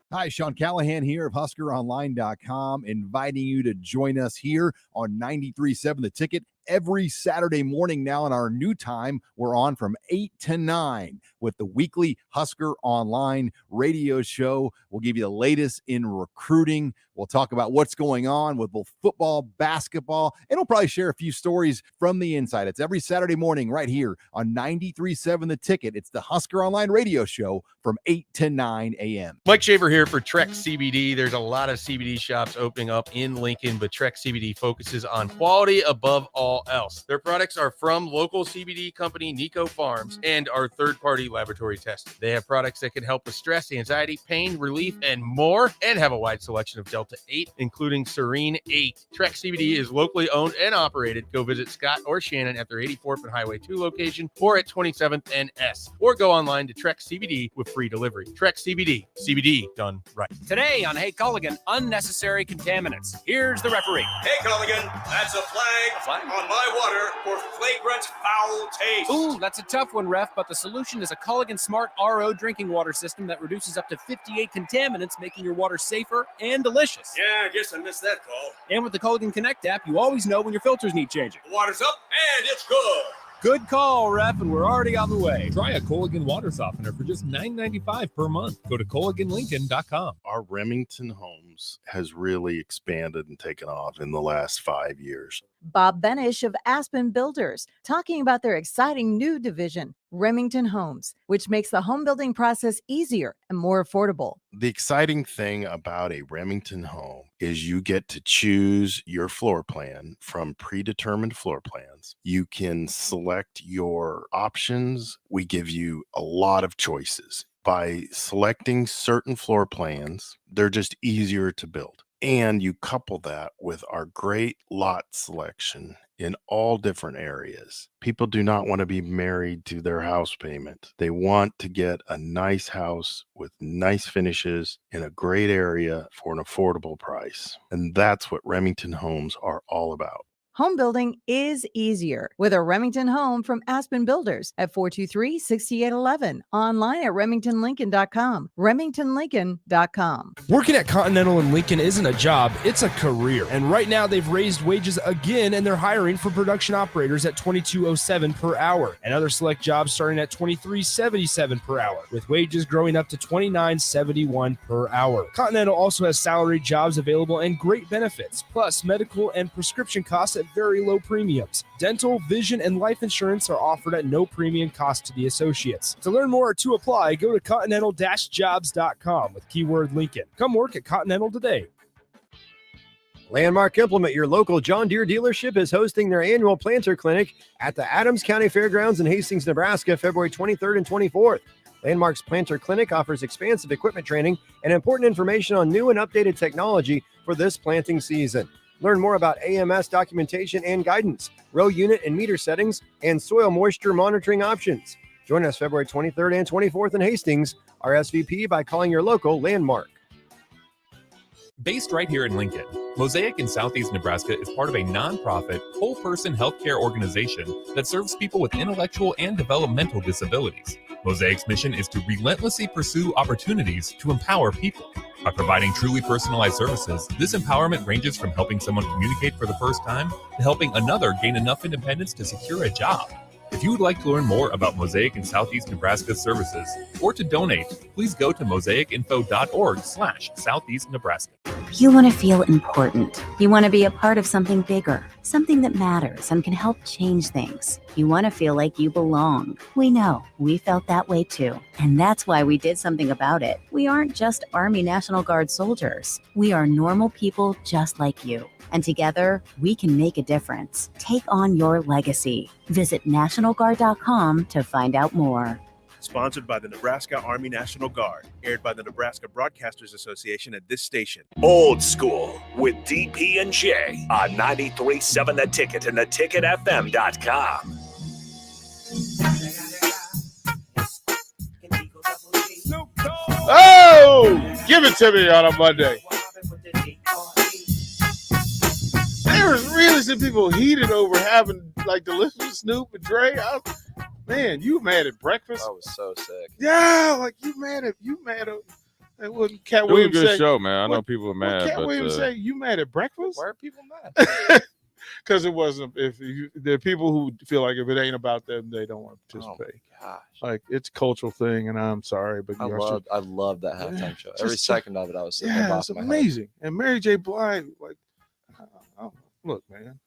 Hi, Sean Callahan here of HuskerOnline.com, inviting you to join us here on 93.7 The Ticket every Saturday morning now. In our new time, we're on from 8 to 9 with the weekly Husker Online radio show. We'll give you the latest in recruiting. We'll talk about what's going on with both football, basketball, and we'll probably share a few stories from the inside. It's every Saturday morning right here on 93.7 The Ticket. It's the Husker Online radio show from 8 to 9 a.m. Mike Shaver here for Trek CBD. There's a lot of CBD shops opening up in Lincoln, but Trek CBD focuses on quality above all else. Their products are from local CBD company Nico Farms and are third-party laboratory tested. They have products that can help with stress, anxiety, pain, relief, and more, and have a wide selection of Delta 8, including Serene 8. Trek CBD is locally owned and operated. Go visit Scott or Shannon at their 84th and Highway 2 location or at 27th and S, or go online to Trek CBD with free delivery. Trek CBD, CBD done right. Today on Hey Culligan, unnecessary contaminants. Here's the referee. Hey Culligan, that's a flag on my water for flagrant foul taste. Ooh, that's a tough one, ref, but the solution is a Culligan Smart RO drinking water system that reduces up to 58 contaminants, making your water safer and delicious. Yeah, I guess I missed that call. And with the Culligan Connect app, you always know when your filters need changing. The water's up and it's good. Good call, ref, and we're already on the way. Try a Culligan water softener for just $9.95 per month. Go to CulliganLincoln.com. Our Remington Homes has really expanded and taken off in the last 5 years. Bob Benish of Aspen Builders, talking about their exciting new division, Remington Homes, which makes the home building process easier and more affordable. The exciting thing about a Remington home is you get to choose your floor plan from predetermined floor plans. You can select your options. We give you a lot of choices. By selecting certain floor plans, they're just easier to build. And you couple that with our great lot selection in all different areas. People do not want to be married to their house payment. They want to get a nice house with nice finishes in a great area for an affordable price. And that's what Remington Homes are all about. Home building is easier with a Remington home from Aspen Builders at 423-6811. Online at RemingtonLincoln.com. RemingtonLincoln.com. Working at Continental in Lincoln isn't a job, it's a career. And right now they've raised wages again and they're hiring for production operators at $22.07 per hour. And other select jobs starting at $23.77 per hour, with wages growing up to $29.71 per hour. Continental also has salaried jobs available and great benefits, plus medical and prescription costs at very low premiums. Dental, vision, and life insurance are offered at no premium cost to the associates. To learn more or to apply, go to continental-jobs.com with keyword Lincoln. Come work at Continental today. Landmark Implement, your local John Deere dealership, is hosting their annual planter clinic at the Adams County Fairgrounds in Hastings, Nebraska, February 23rd and 24th. Landmark's planter clinic offers expansive equipment training and important information on new and updated technology for this planting season. Learn more about AMS documentation and guidance, row unit and meter settings, and soil moisture monitoring options. Join us February 23rd and 24th in Hastings, RSVP by calling your local Landmark. Based right here in Lincoln, Mosaic in Southeast Nebraska is part of a nonprofit, whole-person healthcare organization that serves people with intellectual and developmental disabilities. Mosaic's mission is to relentlessly pursue opportunities to empower people. By providing truly personalized services, this empowerment ranges from helping someone communicate for the first time to helping another gain enough independence to secure a job. If you would like to learn more about Mosaic in Southeast Nebraska's services or to donate, please go to mosaicinfo.org/Southeast Nebraska. You want to feel important. You want to be a part of something bigger, something that matters and can help change things. You want to feel like you belong. We know. We felt that way too. And that's why we did something about it. We aren't just Army National Guard soldiers. We are normal people just like you. And together, we can make a difference. Take on your legacy. Visit NationalGuard.com to find out more. Sponsored by the Nebraska Army National Guard. Aired by the Nebraska Broadcasters Association at this station. Old School with DP and J on 93.7 The Ticket and theticketfm.com. Oh, give it to me on a Monday. There was really some people heated over having like to listen to Snoop and Dre. Man, you mad at breakfast? I was so sick. Yeah, like you mad at. It wasn't Cat It was a Williams good say, show, man. I know what- people are what mad, Cat but Williams say you mad at breakfast? Why are people mad? Because it wasn't. There are people who feel like if it ain't about them, they don't want to participate. Oh my gosh. Like it's a cultural thing, and I'm sorry, but I love that halftime show. Every just- second of it, I was sitting there yeah, it's bopping my head. amazing. And Mary J. Blige, like, look, man.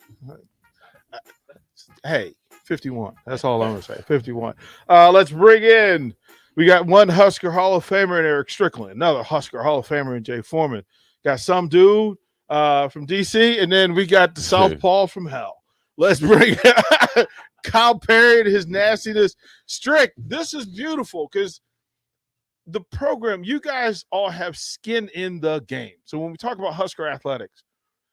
Hey, 51. That's all I'm gonna say. 51. Let's bring in. We got one Husker Hall of Famer in Eric Strickland, another Husker Hall of Famer in Jay Foreman. Got some dude from DC, and then we got the Southpaw from hell. Let's bring Kyle Perry and his nastiness. Strick, this is beautiful because the program, you guys all have skin in the game. So when we talk about Husker athletics,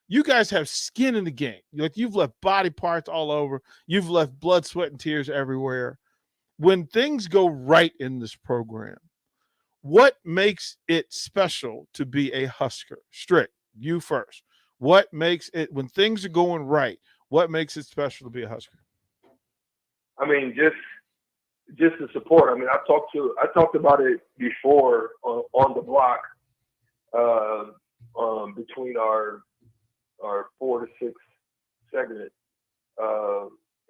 you guys have skin in the game. Like you've left body parts all over. You've left blood, sweat, and tears everywhere. When things go right in this program, what makes it special to be a Husker? Strick, you first. What makes it, when things are going right, what makes it special to be a Husker? I mean, just the support. I mean, I talked about it before on the block between our 4 to 6 segment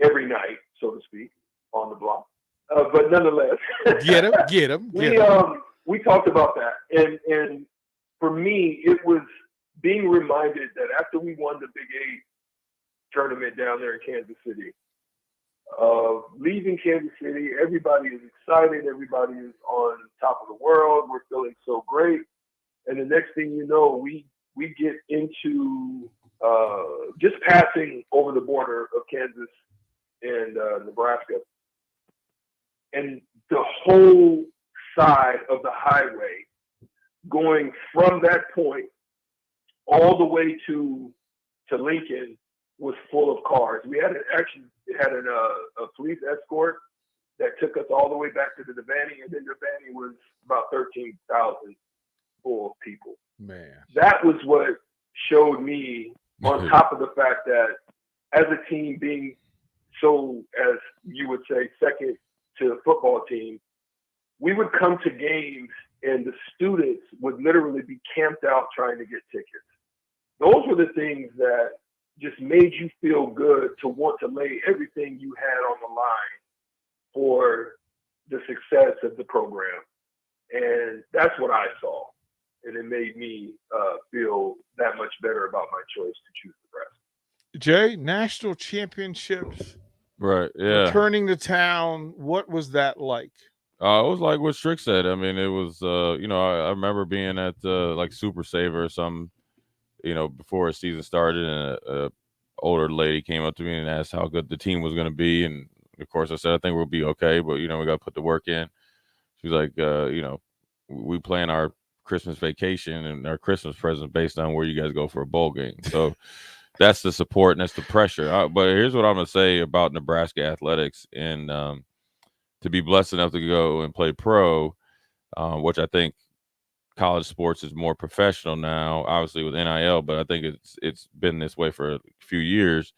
every night, so to speak, on the block. But nonetheless, get him. We talked about that, and for me, it was being reminded that after we won the Big 8 tournament down there in Kansas City, leaving Kansas City, everybody is excited, everybody is on top of the world, we're feeling so great, and the next thing you know, we get into just passing over the border of Kansas and Nebraska. And the whole side of the highway going from that point all the way to Lincoln was full of cars. We had a police escort that took us all the way back to the Devaney, and then Devaney was about 13,000 full of people. Man. That was what showed me, on top of the fact that as a team being so, as you would say, second to the football team, we would come to games and the students would literally be camped out trying to get tickets. Those were the things that just made you feel good to want to lay everything you had on the line for the success of the program. And that's what I saw. And it made me feel that much better about my choice to choose Nebraska. Jay, national championships. Right. Yeah. Returning to town. What was that like? It was like what Strick said. I mean, it was, I remember being at like Super Saver or something, before a season started, and a older lady came up to me and asked how good the team was going to be. And of course I said, I think we'll be okay, but we got to put the work in. She was like, we plan our Christmas vacation and our Christmas present based on where you guys go for a bowl game. So that's the support and that's the pressure. But here's what I'm going to say about Nebraska athletics, and to be blessed enough to go and play pro, which I think college sports is more professional now, obviously with NIL, but I think it's been this way for a few years,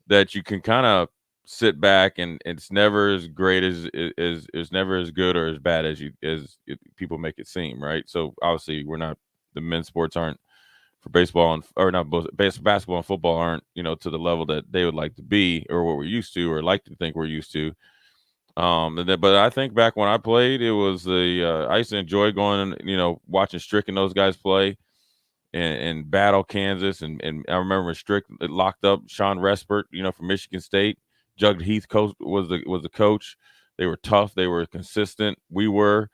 that you can kind of sit back and it's never as great as it's never as good or as bad as people make it seem, right? So obviously the men's sports aren't for baseball basketball and football aren't, to the level that they would like to be or what we're used to or like to think we're used to. But I think back when I played, it was I used to enjoy going and, watching Strick and those guys play and battle Kansas. And I remember when Strick locked up Sean Respert, from Michigan State. Jug Heath was the coach. They were tough. They were consistent. We were.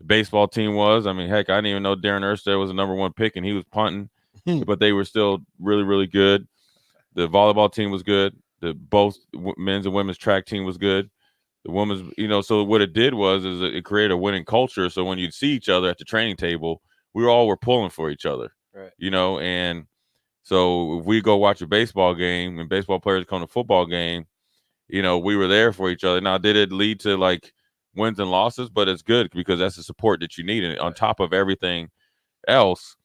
The baseball team was. I mean, heck, I didn't even know Darren Erstad was the number 1 pick and he was punting, but they were still really, really good. The volleyball team was good. Both men's and women's track team was good. the women's, so what it did was it created a winning culture. So when you'd see each other at the training table, we all were pulling for each other, right? And so if we go watch a baseball game and baseball players come to football game, we were there for each other. Now, did it lead to like wins and losses? But it's good because that's the support that you need. And on top of everything else,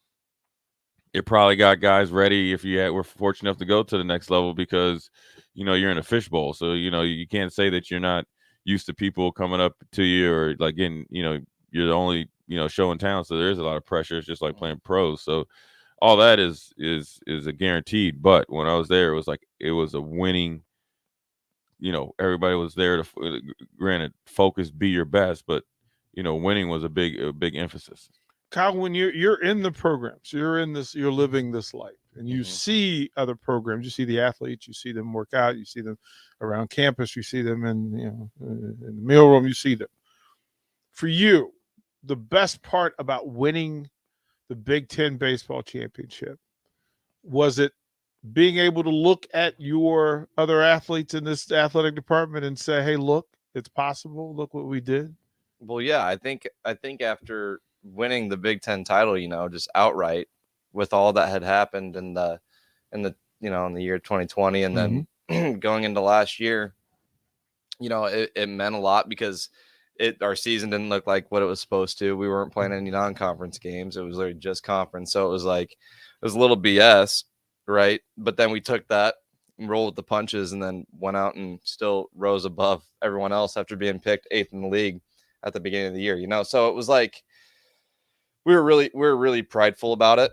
it probably got guys ready if were fortunate enough to go to the next level because, you're in a fishbowl. So, you can't say that you're not used to people coming up to you or like you're the only, show in town. So there is a lot of pressure. It's just like playing pros. So all that is a guaranteed. But when I was there, it was a winning, everybody was there to, granted, focus, be your best, but, winning was a big emphasis. Kyle, when you're in the programs, you're living this life, and you see other programs, you see the athletes, you see them work out, you see them around campus, you see them in the meal room, you see them. For you, the best part about winning the Big Ten baseball championship, was it being able to look at your other athletes in this athletic department and say, hey, look, it's possible. Look what we did. Well, yeah, I think after winning the Big Ten title, just outright with all that had happened in the year 2020 and then going into last year, it meant a lot because our season didn't look like what it was supposed to. We weren't playing any non-conference games. It was literally just conference. So it was a little BS, right? But then we took that and rolled with the punches and then went out and still rose above everyone else after being picked 8th in the league at the beginning of the year, So it was like we were really prideful about it.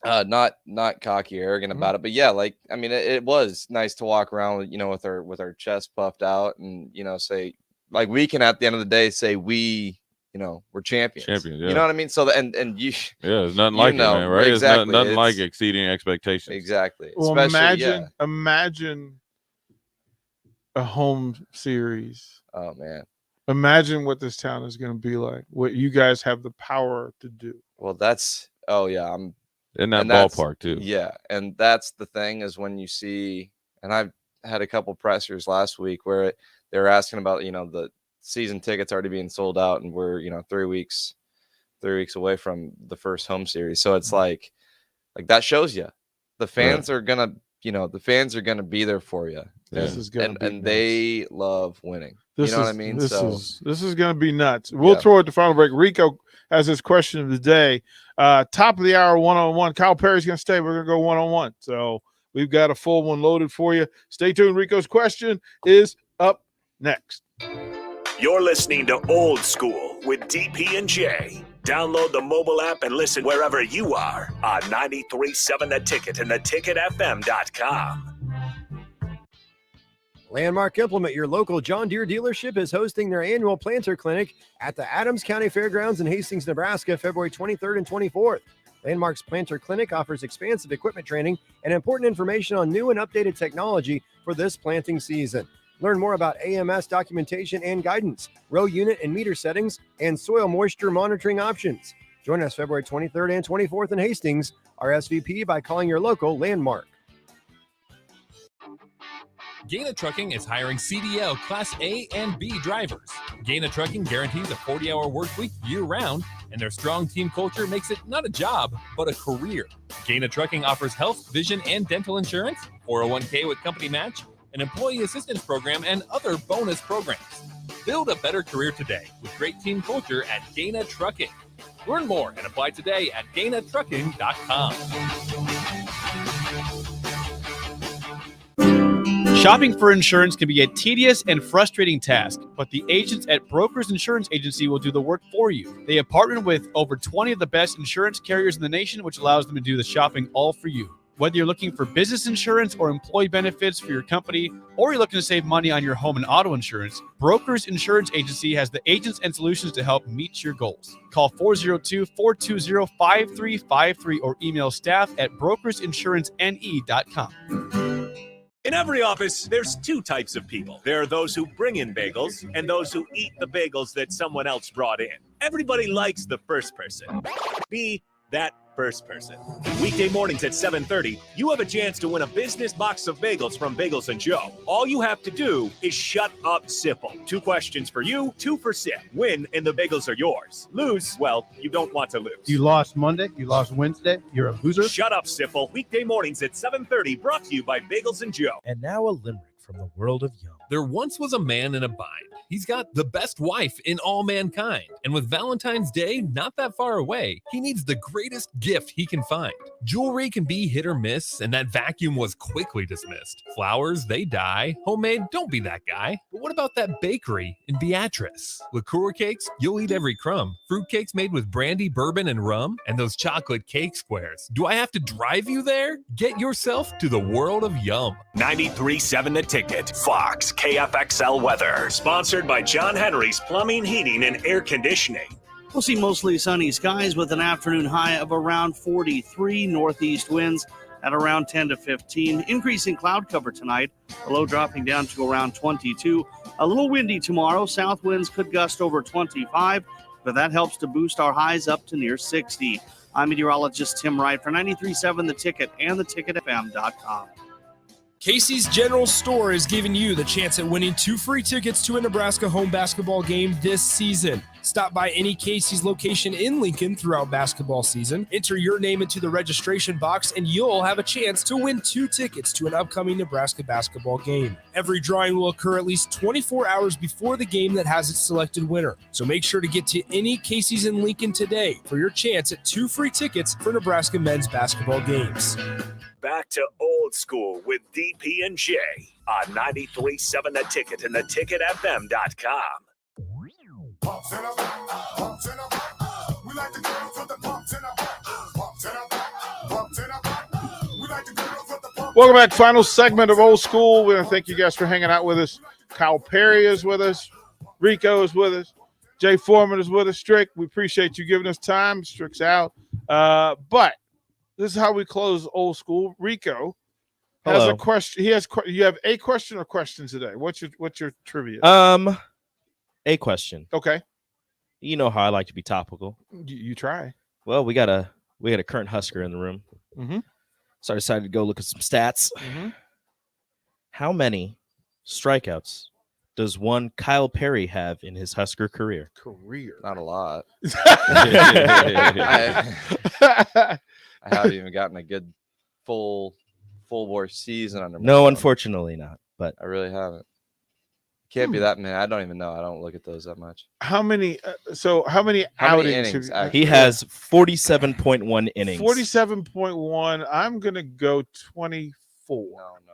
Not cocky or arrogant about it, but yeah, it was nice to walk around with our chest puffed out and say, like, we can at the end of the day say we, we're champions. Yeah. You know what I mean? So and you, there's nothing like it, man, right? Exactly. It's nothing like exceeding expectations. Exactly. Well, imagine a home series. Oh man. Imagine what this town is going to be like. What you guys have the power to do. Well, I'm in that ballpark too. Yeah, and that's the thing is when you see, and I've had a couple pressers last week where they're asking about the season tickets already being sold out, and we're 3 weeks away from the first home series. So it's like that shows you the fans are gonna be there for you. This is gonna be and nuts. They love winning. What I mean? This is going to be nuts. We'll throw it to final break. Rico has his question of the day. Top of the hour, one-on-one. Kyle Perry's going to stay. We're going to go one-on-one. So we've got a full one loaded for you. Stay tuned. Rico's question is up next. You're listening to Old School with DP and J. Download the mobile app and listen wherever you are on 93.7 The Ticket and theticketfm.com. Landmark Implement, your local John Deere dealership, is hosting their annual planter clinic at the Adams County Fairgrounds in Hastings, Nebraska, February 23rd and 24th. Landmark's planter clinic offers expansive equipment training and important information on new and updated technology for this planting season. Learn more about AMS documentation and guidance, row unit and meter settings, and soil moisture monitoring options. Join us February 23rd and 24th in Hastings, RSVP by calling your local Landmark. Gaina Trucking is hiring CDL Class A and B drivers. Gaina Trucking guarantees a 40-hour work week year-round, and their strong team culture makes it not a job, but a career. Gaina Trucking offers health, vision, and dental insurance, 401k with company match, an employee assistance program, and other bonus programs. Build a better career today with great team culture at Gaina Trucking. Learn more and apply today at GainaTrucking.com. Shopping for insurance can be a tedious and frustrating task, but the agents at Brokers Insurance Agency will do the work for you. They have partnered with over 20 of the best insurance carriers in the nation, which allows them to do the shopping all for you. Whether you're looking for business insurance or employee benefits for your company, or you're looking to save money on your home and auto insurance, Brokers Insurance Agency has the agents and solutions to help meet your goals. Call 402-420-5353 or email staff@brokersinsurancene.com. In every office, there's two types of people. There are those who bring in bagels and those who eat the bagels that someone else brought in. Everybody likes the first person. Be that first person. Weekday mornings at 7:30, you have a chance to win a business box of bagels from Bagels and Joe. All you have to do is shut up, Sipple. 2 questions for you, 2 for Sip. Win, and the bagels are yours. Lose, well, you don't want to lose. You lost Monday. You lost Wednesday. You're a loser. Shut up, Sipple. Weekday mornings at 7:30, brought to you by Bagels and Joe. And now a limerick from the world of Yum. There once was a man in a bind. He's got the best wife in all mankind. And with Valentine's Day not that far away, he needs the greatest gift he can find. Jewelry can be hit or miss, and that vacuum was quickly dismissed. Flowers, they die. Homemade, don't be that guy. But what about that bakery in Beatrice? Liqueur cakes, you'll eat every crumb. Fruit cakes made with brandy, bourbon, and rum. And those chocolate cake squares. Do I have to drive you there? Get yourself to the world of Yum. 93.7 The Ticket. Fox KFXL weather. Sponsored by John Henry's Plumbing, Heating, and Air Conditioning. We'll see mostly sunny skies with an afternoon high of around 43, northeast winds at around 10 to 15. Increasing cloud cover tonight, the low dropping down to around 22. A little windy tomorrow. South winds could gust over 25, but that helps to boost our highs up to near 60. I'm meteorologist Tim Wright for 93.7 The Ticket and theticketfm.com. Casey's General Store is giving you the chance at winning 2 free tickets to a Nebraska home basketball game this season. Stop by any Casey's location in Lincoln throughout basketball season. Enter your name into the registration box, and you'll have a chance to win 2 tickets to an upcoming Nebraska basketball game. Every drawing will occur at least 24 hours before the game that has its selected winner. So make sure to get to any Casey's in Lincoln today for your chance at 2 free tickets for Nebraska men's basketball games. Back to old school with DP and J on 93.7 The Ticket and theticketfm.com. Welcome back. Final segment of Old School. We want to thank you guys for hanging out with us. Kyle Perry is with us. Rico is with us. Jay Foreman is with us. Strick, we appreciate you giving us time. Strick's out. But this is how we close Old School. Rico has a question. You have a question or questions today? What's your trivia? A question. Okay. You know how I like to be topical. You try. Well, we got a current Husker in the room. Mm-hmm. So I decided to go look at some stats. Mm-hmm. How many strikeouts does one Kyle Perry have in his Husker career? Not a lot. I haven't even gotten a good full bore season under my No, belt. Unfortunately not. But I really haven't. Can't be that many. I don't even know. I don't look at those that much. How many? How many innings? He has 47.1 innings. 47.1. I'm gonna go 24. No.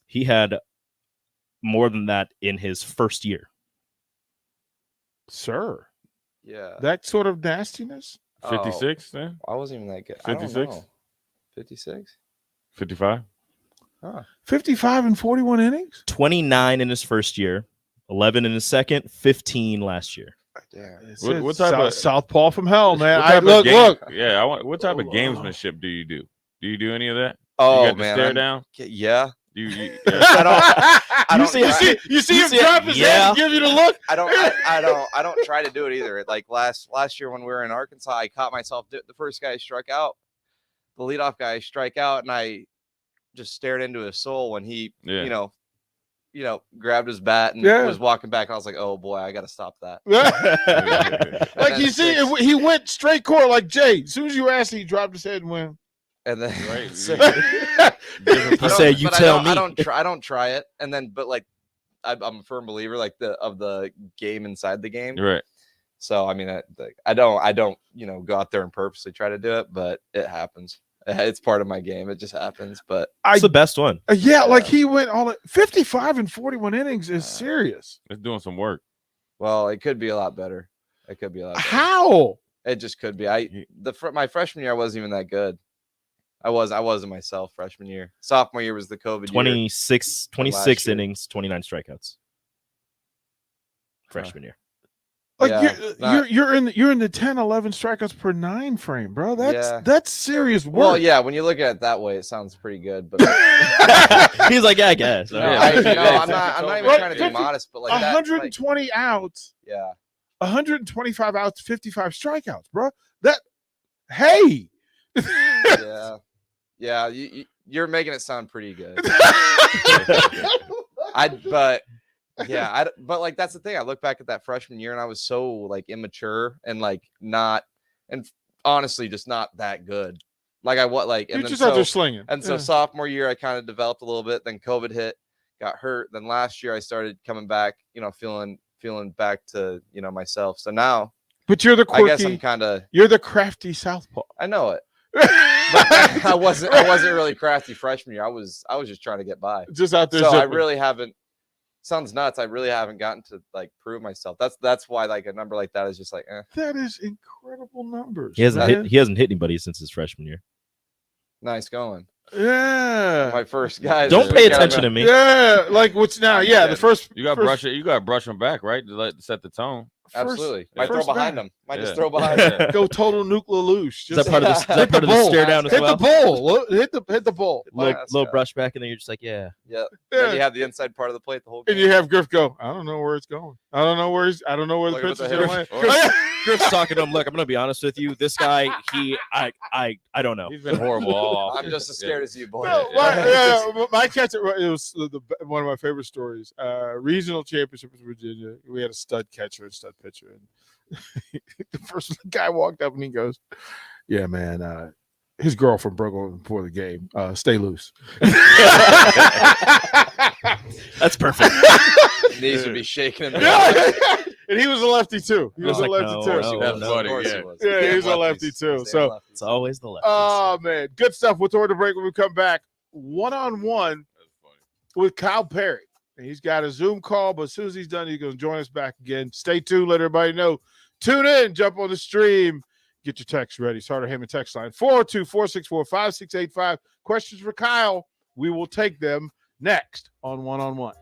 He had more than that in his first year. Sir. Yeah. That sort of nastiness. 56 then? I wasn't even that good. 56? 56? 55? Huh. 55 and 41 innings? 29 in his first year, 11 in his second, 15 last year. Damn. What type of Southpaw from hell, man? Look. Look. Yeah, what type of gamesmanship do you do? Do you do any of that? Oh, you got man. stare down? Yeah. You I don't you see him drop his head and give you the look. I don't try to do it either. Like last year when we were in Arkansas, I caught myself the first guy struck out, the leadoff guy strike out, and I just stared into his soul when he you know grabbed his bat and was walking back. I was like, oh boy, I got to stop that. Like you see, he went straight core like Jay. As soon as you asked, he dropped his head and went. And then you say you tell me. I don't try it. And then, but like, I'm a firm believer like of the game inside the game. Right. So I mean, I don't go out there and purposely try to do it, but it happens. It's part of my game. It just happens. But it's the best one. Like he went all 55 and 41 innings is serious. It's doing some work. Well, it could be a lot better. It could be a lot better. How? It just could be. My freshman year I wasn't even that good. I wasn't myself freshman year. Sophomore year was the COVID 26 innings, 29 strikeouts. Freshman year. Like you're in the 10, 11 strikeouts per 9 frame, bro. That's serious work. Well, yeah, when you look at it that way, it sounds pretty good. But he's like, yeah, I guess. I'm not even trying to be modest, but like 120 outs. Yeah. 125 outs, 55 strikeouts, bro. Hey, Yeah. You're making it sound pretty good. But like that's the thing. I look back at that freshman year and I was so like immature and like honestly just not that good. Like you just out there slinging. And so sophomore year I kind of developed a little bit. Then COVID hit, got hurt. Then last year I started coming back, feeling back to myself. So now, but you're the quirky. I guess I'm kind of. You're the crafty southpaw. I know it. But I wasn't really crafty freshman year. I was just trying to get by. Just out there. So zipping. I really haven't. Sounds nuts. I really haven't gotten to like prove myself. That's why like a number like that is just like. That is incredible numbers. He hasn't hit anybody since his freshman year. Nice going. Yeah. My first guy. Don't pay attention to me. Yeah. Like what's now? Yeah. The first. You got to brush them back, right? To set the tone. Absolutely. Might throw behind him. Might just throw behind him. Go total nuclear loose. Is that part of the stare down as well? Hit the ball. Little brush back, and then you're just like, yeah. Then you have the inside part of the plate the whole game. And you have Griff go, I don't know where it's going. I don't know where the pitch is going. Griff's talking to him. Look, I'm gonna be honest with you. This guy, I don't know. He's been horrible. I'm just as scared as you, boy. My catcher, it was one of my favorite stories. Regional championship in Virginia. We had a stud catcher and stud pitcher, and the guy walked up and he goes, "Yeah, man, his girlfriend broke over before the game. Stay loose." That's perfect. Knees would be shaking. And he was a lefty too. He was a lefty too. That's funny. Yeah, he was a lefty too. So it's always the lefty. Oh man, good stuff. We'll throw the break when we come back. One-on-one with Kyle Perry. And he's got a Zoom call, but as soon as he's done, he's going to join us back again. Stay tuned. Let everybody know. Tune in. Jump on the stream. Get your text ready. Sartor Hamann text line 402-464-5685. Questions for Kyle. We will take them next on One-on-One.